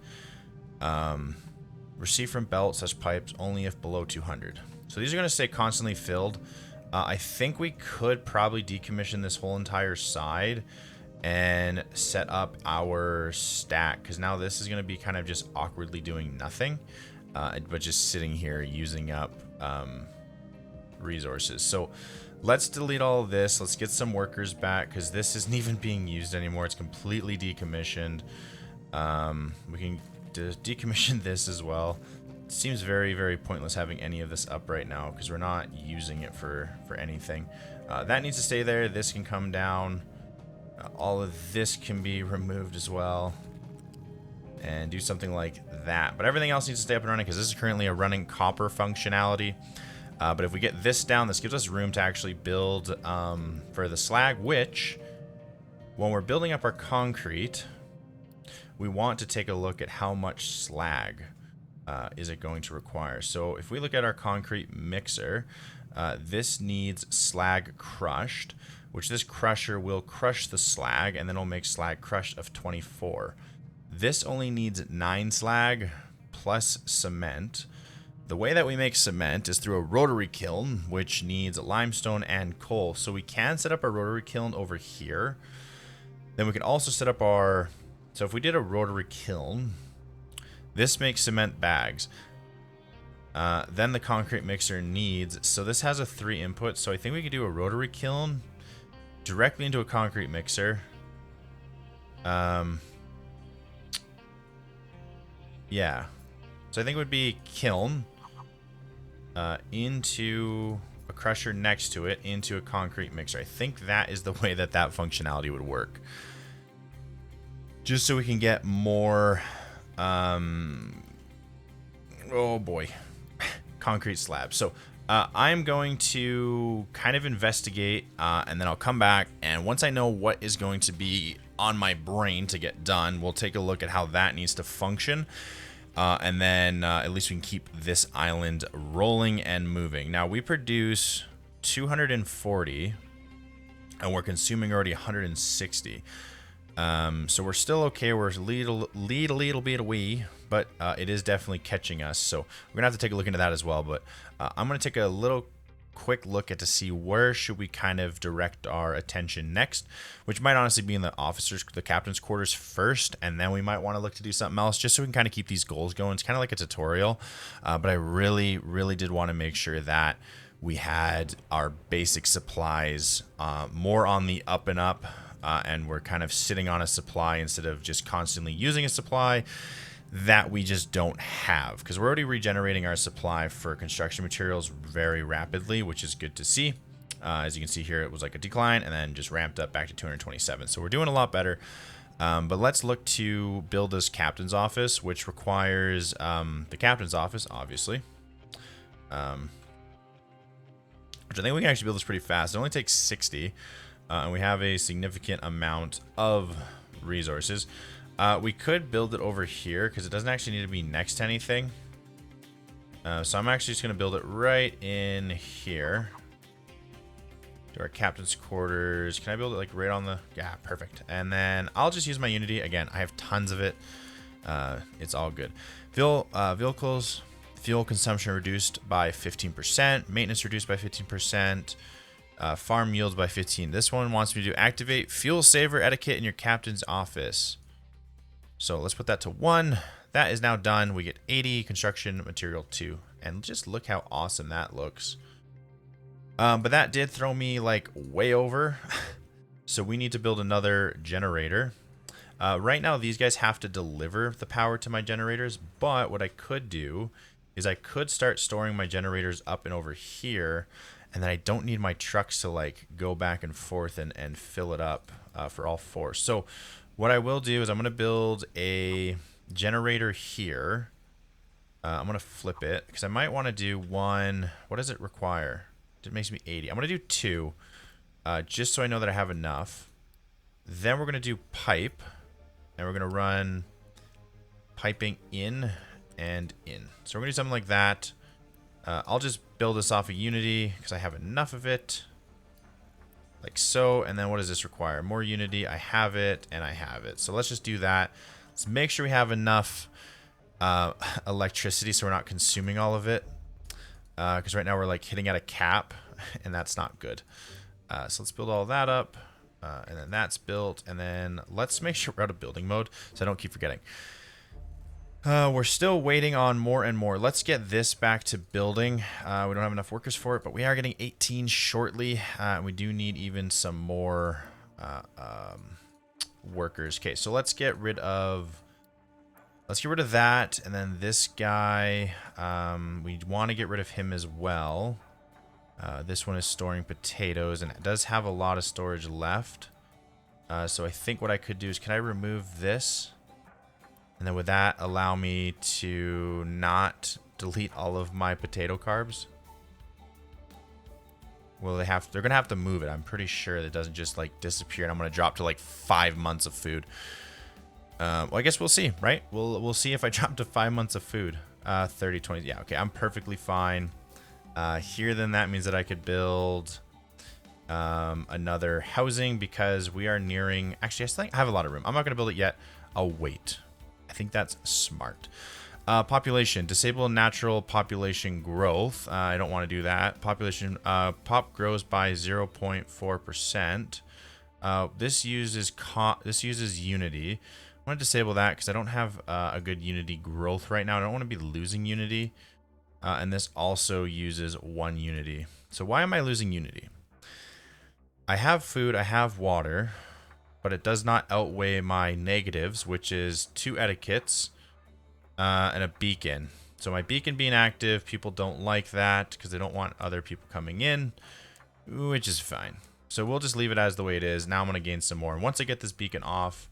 Receive from belt/pipes only if below 200. So these are going to stay constantly filled. I think we could probably decommission this whole entire side and set up our stack, because now this is going to be kind of just awkwardly doing nothing, but just sitting here using up resources. So let's delete all of this. Let's get some workers back, because this isn't even being used anymore. It's completely decommissioned. We can decommission this as well. It seems very, very pointless having any of this up right now because we're not using it for anything. That needs to stay there. This can come down. All of this can be removed as well and do something like that. But everything else needs to stay up and running because this is currently a running copper functionality. But if we get this down, this gives us room to actually build for the slag, which when we're building up our concrete, we want to take a look at how much slag is it going to require. So if we look at our concrete mixer, this needs slag crushed, which this crusher will crush the slag, and then it'll make slag crushed of 24. This only needs 9 slag plus cement. The way that we make cement is through a rotary kiln, which needs limestone and coal. So we can set up a rotary kiln over here. Then we can also set up so if we did a rotary kiln, this makes cement bags. Then the concrete mixer needs, so this has a 3 input, so I think we could do a rotary kiln directly into a concrete mixer. Yeah. So I think it would be kiln into a crusher next to it into a concrete mixer. I think that is the way that functionality would work. Just so we can get more oh boy, concrete slabs. So I'm going to kind of investigate, and then I'll come back, and once I know what is going to be on my brain to get done, we'll take a look at how that needs to function. And then at least we can keep this island rolling and moving. Now we produce 240 and we're consuming already 160. So we're still okay. We're a little bit away, but it is definitely catching us. So we're gonna have to take a look into that as well. But I'm gonna take a little quick look at to see where should we kind of direct our attention next, which might honestly be in the captain's quarters first, and then we might want to look to do something else just so we can kind of keep these goals going. It's kind of like a tutorial, but I really did want to make sure that we had our basic supplies more on the up and up, and we're kind of sitting on a supply instead of just constantly using a supply that we just don't have, because we're already regenerating our supply for construction materials very rapidly, which is good to see. As you can see here, it was like a decline and then just ramped up back to 227. So we're doing a lot better. But let's look to build this captain's office, which requires the captain's office, obviously. Which I think we can actually build this pretty fast. It only takes 60, and we have a significant amount of resources. We could build it over here because it doesn't actually need to be next to anything. So I'm actually just going to build it right in here. To our captain's quarters. Can I build it like right on the... Yeah, perfect. And then I'll just use my Unity. Again, I have tons of it. It's all good. Vehicles, fuel consumption reduced by 15%. Maintenance reduced by 15%. Farm yields by 15. This one wants me to activate fuel saver etiquette in your captain's office. So let's put that to 1. That is now done. We get 80 construction material 2. And just look how awesome that looks. But that did throw me like way over. So we need to build another generator. Right now, these guys have to deliver the power to my generators. But what I could do is I could start storing my generators up and over here. And then I don't need my trucks to like go back and forth and fill it up for all 4. So what I will do is I'm going to build a generator here. I'm going to flip it because I might want to do 1. What does it require? It makes me 80. I'm going to do 2 just so I know that I have enough. Then we're going to do pipe, and we're going to run piping in and in. So we're going to do something like that. I'll just build this off of Unity because I have enough of it. Like so, and then what does this require? More Unity. I have it, and I have it. So let's just do that. Let's make sure we have enough electricity so we're not consuming all of it. Because right now we're like hitting at a cap, and that's not good. So let's build all that up, and then that's built, and then let's make sure we're out of building mode so I don't keep forgetting. We're still waiting on more and more. Let's get this back to building. We don't have enough workers for it, but we are getting 18 shortly. We do need even some more workers. Okay, so let's get rid of that, and then this guy. We want to get rid of him as well. This one is storing potatoes, and it does have a lot of storage left. So I think what I could do is, can I remove this? And then would that allow me to not delete all of my potato carbs? Well, they're gonna have to move it. I'm pretty sure that it doesn't just like disappear, and I'm gonna drop to like 5 months of food. Well, I guess we'll see, right? We'll see if I drop to 5 months of food. 30, 20. Yeah, okay, I'm perfectly fine. Here, then that means that I could build another housing because we are nearing. Actually, I think I have a lot of room. I'm not gonna build it yet. I'll wait. I think that's smart. Population. Disable natural population growth. I don't want to do that. Population. Pop grows by 0.4%. This uses Unity. I want to disable that because I don't have a good Unity growth right now. I don't want to be losing Unity. And this also uses 1 Unity. So why am I losing Unity? I have food. I have water. But it does not outweigh my negatives, which is 2 etiquettes and a beacon. So my beacon being active, people don't like that because they don't want other people coming in, which is fine. So we'll just leave it as the way it is. Now I'm going to gain some more. And once I get this beacon off,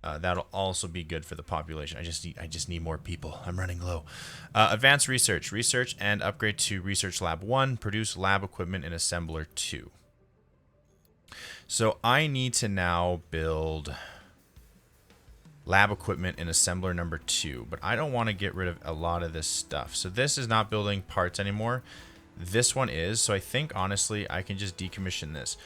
that'll also be good for the population. I just need more people. I'm running low. Advanced research. Research and upgrade to Research Lab 1. Produce lab equipment in Assembler 2. So I need to now build lab equipment in assembler number 2, but I don't want to get rid of a lot of this stuff. So this is not building parts anymore. This one is. So I think honestly I can just decommission this.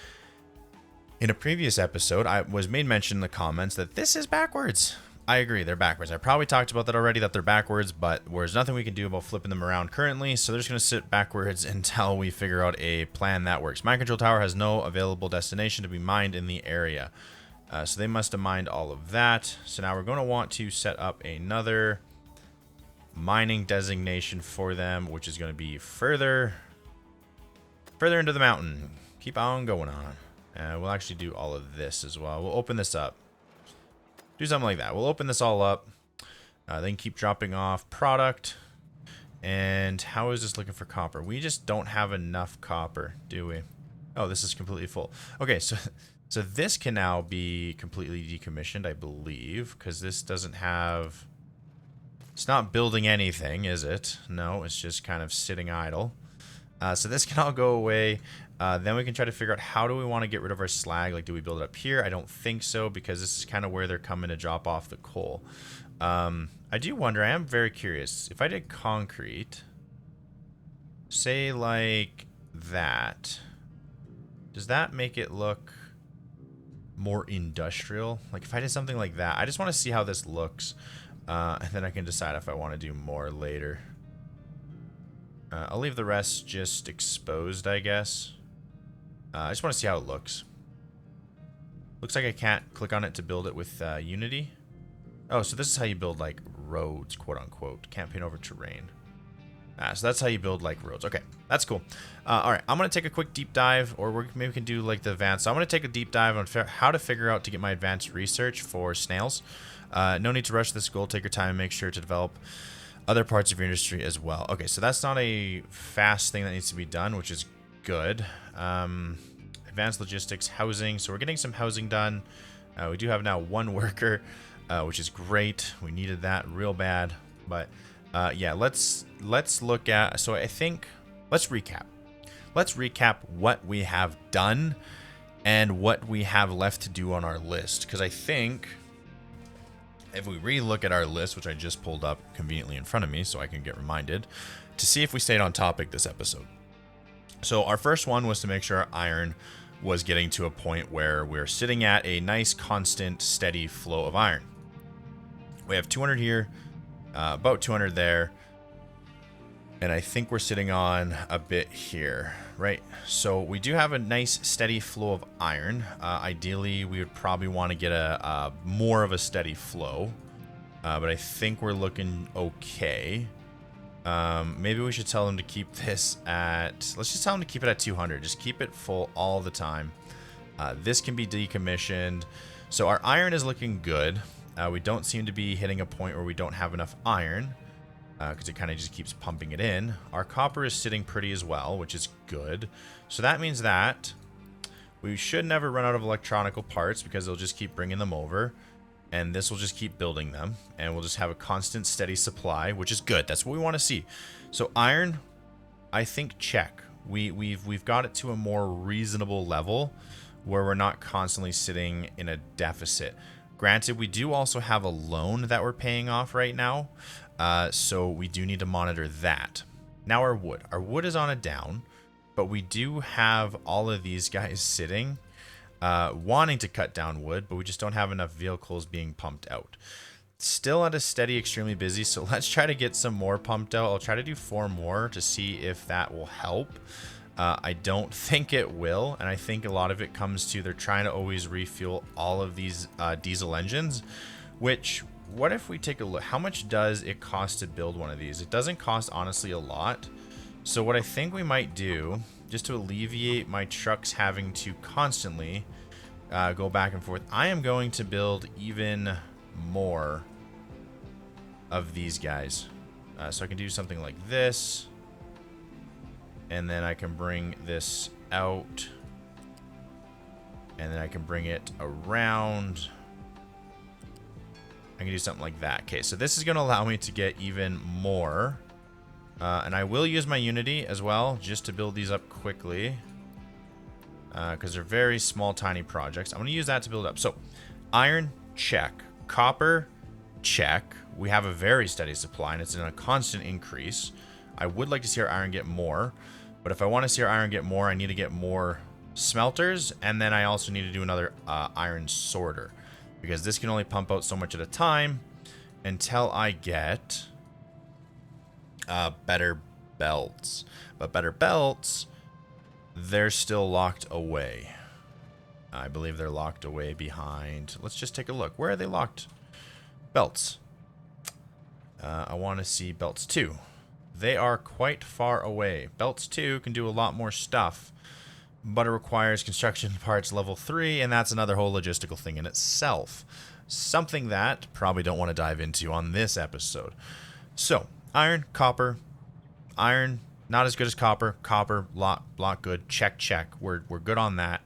In a previous episode, I was made mention in the comments that this is backwards. I agree, they're backwards. I probably talked about that already, that they're backwards, but there's nothing we can do about flipping them around currently, so they're just going to sit backwards until we figure out a plan that works. Mind control tower has no available destination to be mined in the area. So they must have mined all of that. So now we're going to want to set up another mining designation for them, which is going to be further into the mountain. Keep on going on. We'll actually do all of this as well. We'll open this up. Do something like that. We'll open this all up. Then keep dropping off product. And how is this looking for copper? We just don't have enough copper, do we? Oh, this is completely full. Okay, so this can now be completely decommissioned, I believe, because this doesn't have... It's not building anything, is it? No, it's just kind of sitting idle. So this can all go away. Then we can try to figure out how do we want to get rid of our slag. Like, do we build it up here? I don't think so, because this is kind of where they're coming to drop off the coal. I do wonder, I am very curious. If I did concrete, say like that, does that make it look more industrial? Like if I did something like that, I just want to see how this looks. And then I can decide if I want to do more later. I'll leave the rest just exposed, I guess. I just want to see how it looks. Looks like I can't click on it to build it with Unity. Oh, so this is how you build, like, roads, quote-unquote. Can't paint over terrain. So that's how you build, like, roads. Okay, that's cool. Alright, I'm going to take a quick deep dive, or maybe we can do, like, the advanced. So I'm going to take a deep dive on how to figure out to get my advanced research for snails. No need to rush this goal. Take your time and make sure to develop other parts of your industry as well. Okay, so that's not a fast thing that needs to be done, which is good. Advanced logistics, housing. So we're getting some housing done. We do have now one worker, which is great. We needed that real bad. But yeah, let's look at. So I think let's recap. Let's recap what we have done and what we have left to do on our list. Because I think if we re-look at our list, which I just pulled up conveniently in front of me so I can get reminded, to see if we stayed on topic this episode. So our first one was to make sure our iron was getting to a point where we're sitting at a nice, constant, steady flow of iron. We have 200 here, about 200 there, and I think we're sitting on a bit here, right? So we do have a nice, steady flow of iron. Ideally, we would probably want to get a more of a steady flow, but I think we're looking okay. Maybe we should tell them to keep this at, let's just tell them to keep it at 200. Just keep it full all the time. This can be decommissioned. So our iron is looking good. We don't seem to be hitting a point where we don't have enough iron, because it kind of just keeps pumping it in. Our copper is sitting pretty as well, which is good. So that means that we should never run out of electronical parts, because they'll just keep bringing them over. And this will just keep building them, and we'll just have a constant, steady supply, which is good. That's what we want to see. So iron, I think check. We've got it to a more reasonable level where we're not constantly sitting in a deficit. Granted, we do also have a loan that we're paying off right now, so we do need to monitor that. Now our wood is on a down, but we do have all of these guys sitting, wanting to cut down wood, but we just don't have enough vehicles being pumped out. Still at a steady, extremely busy, so let's try to get some more pumped out. I'll try to do 4 more to see if that will help. I don't think it will, and I think a lot of it comes to they're trying to always refuel all of these diesel engines, which, what if we take a look? How much does it cost to build one of these? It doesn't cost, honestly, a lot. So what I think we might do, just to alleviate my trucks having to constantly go back and forth, I am going to build even more of these guys. So I can do something like this. And then I can bring this out. And then I can bring it around. I can do something like that. Okay, so this is going to allow me to get even more. And I will use my Unity as well, just to build these up quickly. Because they're very small, tiny projects. I'm going to use that to build up. So, iron, check. Copper, check. We have a very steady supply, and it's in a constant increase. I would like to see our iron get more, but if I want to see our iron get more, I need to get more smelters, and then I also need to do another iron sorter, because this can only pump out so much at a time until I get better belts. But better belts, they're still locked away. I believe they're locked away behind. Let's just take a look. Where are they locked? Belts. I want to see belts 2. They are quite far away. Belts 2 can do a lot more stuff, but it requires construction parts level 3, and that's another whole logistical thing in itself. Something that probably don't want to dive into on this episode. So, iron, copper. Iron, not as good as copper. Copper, lot good. Check, check. We're good on that.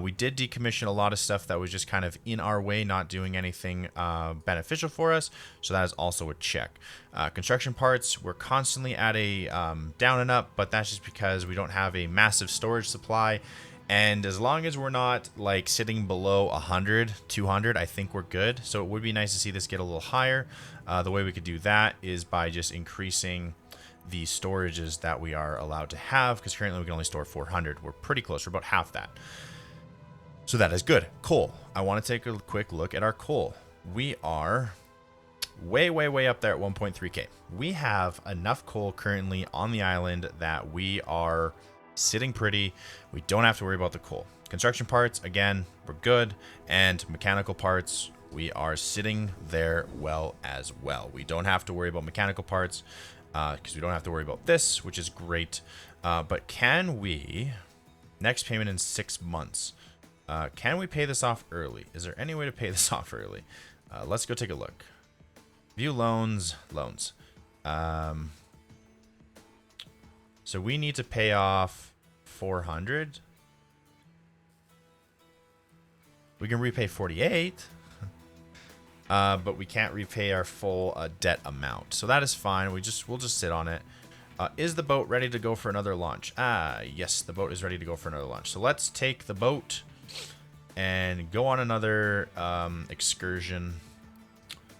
We did decommission a lot of stuff that was just kind of in our way, not doing anything beneficial for us. So that is also a check. Construction parts, we're constantly at a down and up, but that's just because we don't have a massive storage supply. And as long as we're not like sitting below 100, 200, I think we're good. So it would be nice to see this get a little higher. The way we could do that is by just increasing the storages that we are allowed to have, because currently we can only store 400. We're pretty close. We're about half that. So that is good. Coal. I want to take a quick look at our coal. We are way up there at 1.3k. We have enough coal currently on the island that we are sitting pretty. We don't have to worry about the coal. Construction parts, again, we're good. And mechanical parts, we are sitting there well as well. We don't have to worry about mechanical parts because we don't have to worry about this, which is great. But can we, next payment in 6 months, can we pay this off early? Is there any way to pay this off early? Let's go take a look. View loans. So we need to pay off 400. We can repay 48. But we can't repay our full debt amount. So that is fine. We'll just sit on it. Is the boat ready to go for another launch? Yes, the boat is ready to go for another launch. So let's take the boat and go on another excursion.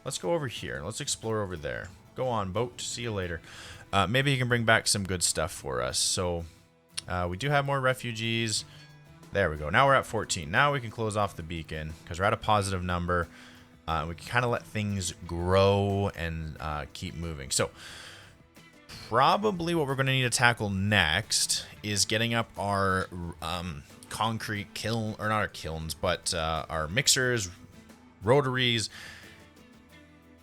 Let's go over here. Let's explore over there. Go on, boat. See you later. Maybe you can bring back some good stuff for us. So we do have more refugees. There we go. Now we're at 14. Now we can close off the beacon because we're at a positive number. We can kind of let things grow and keep moving. So probably what we're going to need to tackle next is getting up our concrete kiln, or not our kilns, but our mixers, rotaries,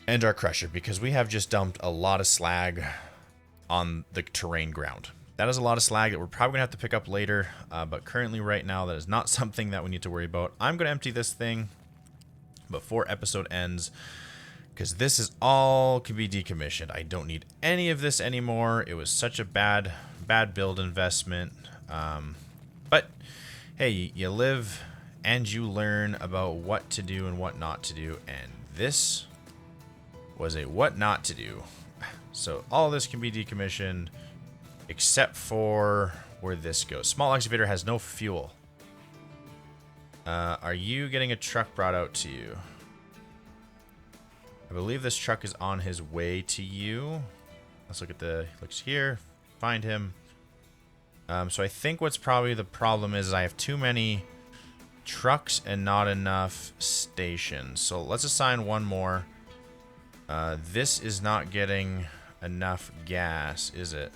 and our crusher, because we have just dumped a lot of slag on the terrain ground. That is a lot of slag that we're probably going to have to pick up later, but currently right now that is not something that we need to worry about. I'm going to empty this thing before episode ends, because this is all can be decommissioned. I don't need any of this anymore. It was such a bad build investment. But hey, you live and you learn about what to do and what not to do, and this was a what not to do. So all this can be decommissioned except for where this goes. Small excavator has no fuel. Are you getting a truck brought out to you? I believe this truck is on his way to you. Let's look at looks here. Find him. So I think what's probably the problem is I have too many trucks and not enough stations. So let's assign one more. This is not getting enough gas, is it?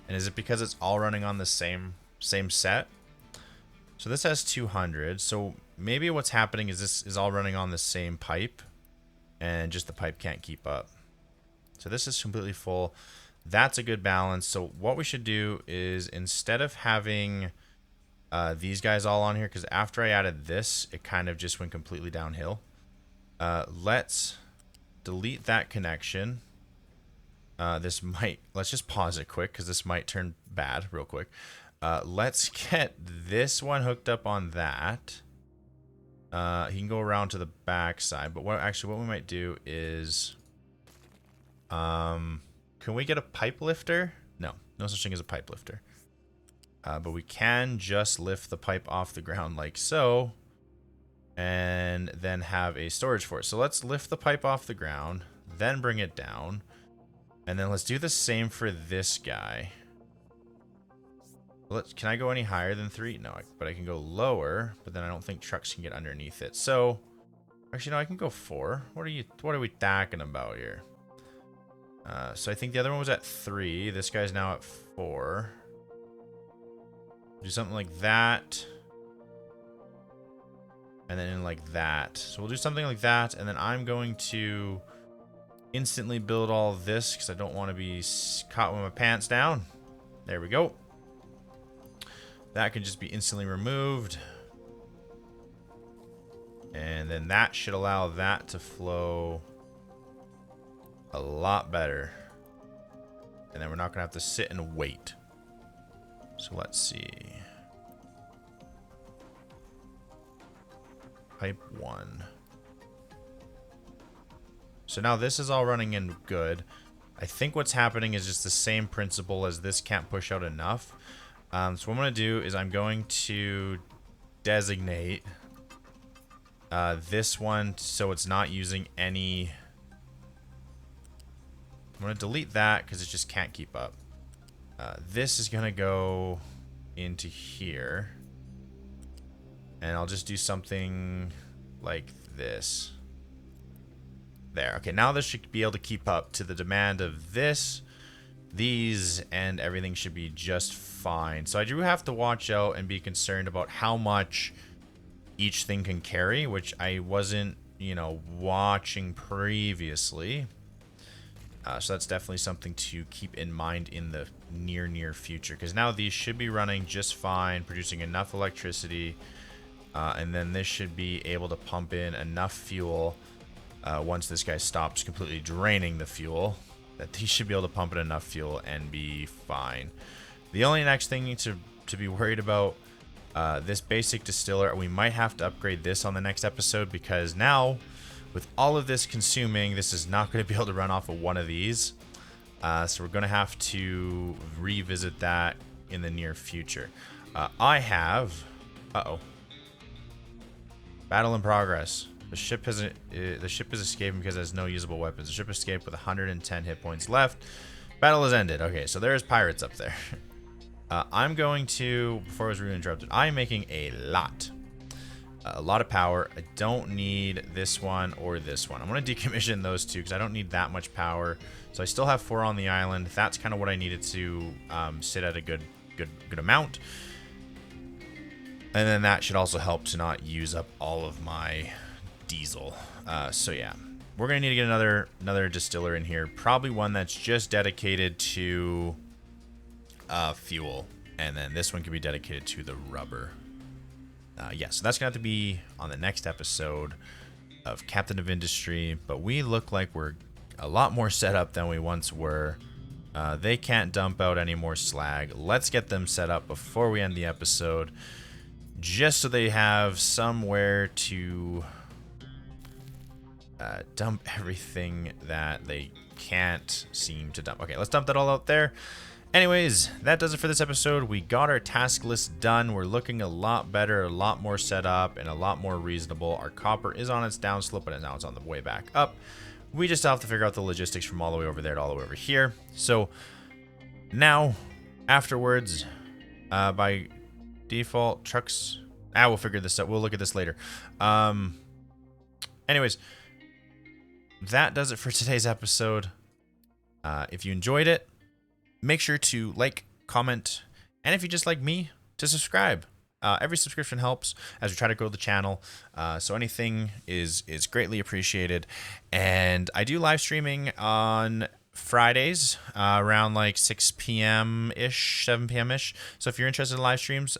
And is it because it's all running on the same set? So this has 200. So maybe what's happening is this is all running on the same pipe, and just the pipe can't keep up. So this is completely full. That's a good balance. So what we should do is, instead of having these guys all on here, because after I added this, it kind of just went completely downhill. Let's delete that connection. Let's just pause it quick, because this might turn bad real quick. Let's get this one hooked up on that. He can go around to the back side, but what we might do is, can we get a pipe lifter? No such thing as a pipe lifter. But we can just lift the pipe off the ground like so. and then have a storage for it. So let's lift the pipe off the ground, then bring it down, and then let's do the same for this guy. Can I go any higher than 3? No, but I can go lower, but then I don't think trucks can get underneath it. So, actually, no, I can go 4. What are we talking about here? So I think the other one was at 3. This guy's now at 4. Do something like that. And then like that. So we'll do something like that, and then I'm going to instantly build all of this because I don't want to be caught with my pants down. There we go. That can just be instantly removed. And then that should allow that to flow a lot better. And then we're not going to have to sit and wait. So let's see. Pipe 1. So now this is all running in good. I think what's happening is just the same principle as this can't push out enough. So what I'm going to do is I'm going to designate this one so it's not using any. I'm going to delete that because it just can't keep up. This is going to go into here. And I'll just do something like this. There. Okay, now this should be able to keep up to the demand of this, these, and everything should be just fine. So I do have to watch out and be concerned about how much each thing can carry, which I wasn't, watching previously. So that's definitely something to keep in mind in the near future. Because now these should be running just fine, producing enough electricity. And then this should be able to pump in enough fuel once this guy stops completely draining the fuel, that he should be able to pump in enough fuel and be fine. The only next thing to be worried about, this basic distiller, we might have to upgrade this on the next episode because now, with all of this consuming, this is not going to be able to run off of one of these. So we're going to have to revisit that in the near future. I have... Uh-oh. Battle in progress. The ship has escaped because it has no usable weapons. The ship escaped with 110 hit points left. Battle is ended. Okay, so there's pirates up there. I'm going to, before I was really interrupted, I'm making a lot of power. I don't need this one or this one. I'm going to decommission those two because I don't need that much power. So I still have 4 on the island. That's kind of what I needed to sit at a good amount. And then that should also help to not use up all of my diesel. So yeah, we're gonna need to get another distiller in here, probably one that's just dedicated to fuel, and then this one can be dedicated to the rubber. Yeah, so that's gonna have to be on the next episode of Captain of Industry. But we look like we're a lot more set up than we once were. They can't dump out any more slag. Let's get them set up before we end the episode, just so they have somewhere to dump everything that they can't seem to dump. Okay, let's dump that all out there. Anyways, that does it for this episode. We got our task list done. We're looking a lot better, a lot more set up, and a lot more reasonable. Our copper is on its downslope, but now it's on the way back up. We just have to figure out the logistics from all the way over there to all the way over here. So now, afterwards, by default, trucks... we'll figure this out. We'll look at this later. Anyways, that does it for today's episode. If you enjoyed it, make sure to like, comment, and if you just like me, to subscribe. Every subscription helps as we try to grow the channel. So anything is greatly appreciated. And I do live streaming on Fridays around like 6 p.m.-ish, 7 p.m.-ish. So if you're interested in live streams,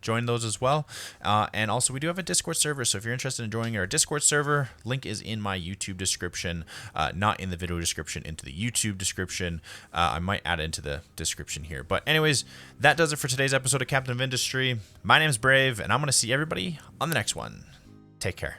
join those as well. And also we do have a Discord server. So if you're interested in joining our Discord server, link is in my YouTube description, not in the video description, into the YouTube description. I might add it into the description here. But anyways, that does it for today's episode of Captain of Industry. My name's Brave, and I'm going to see everybody on the next one. Take care.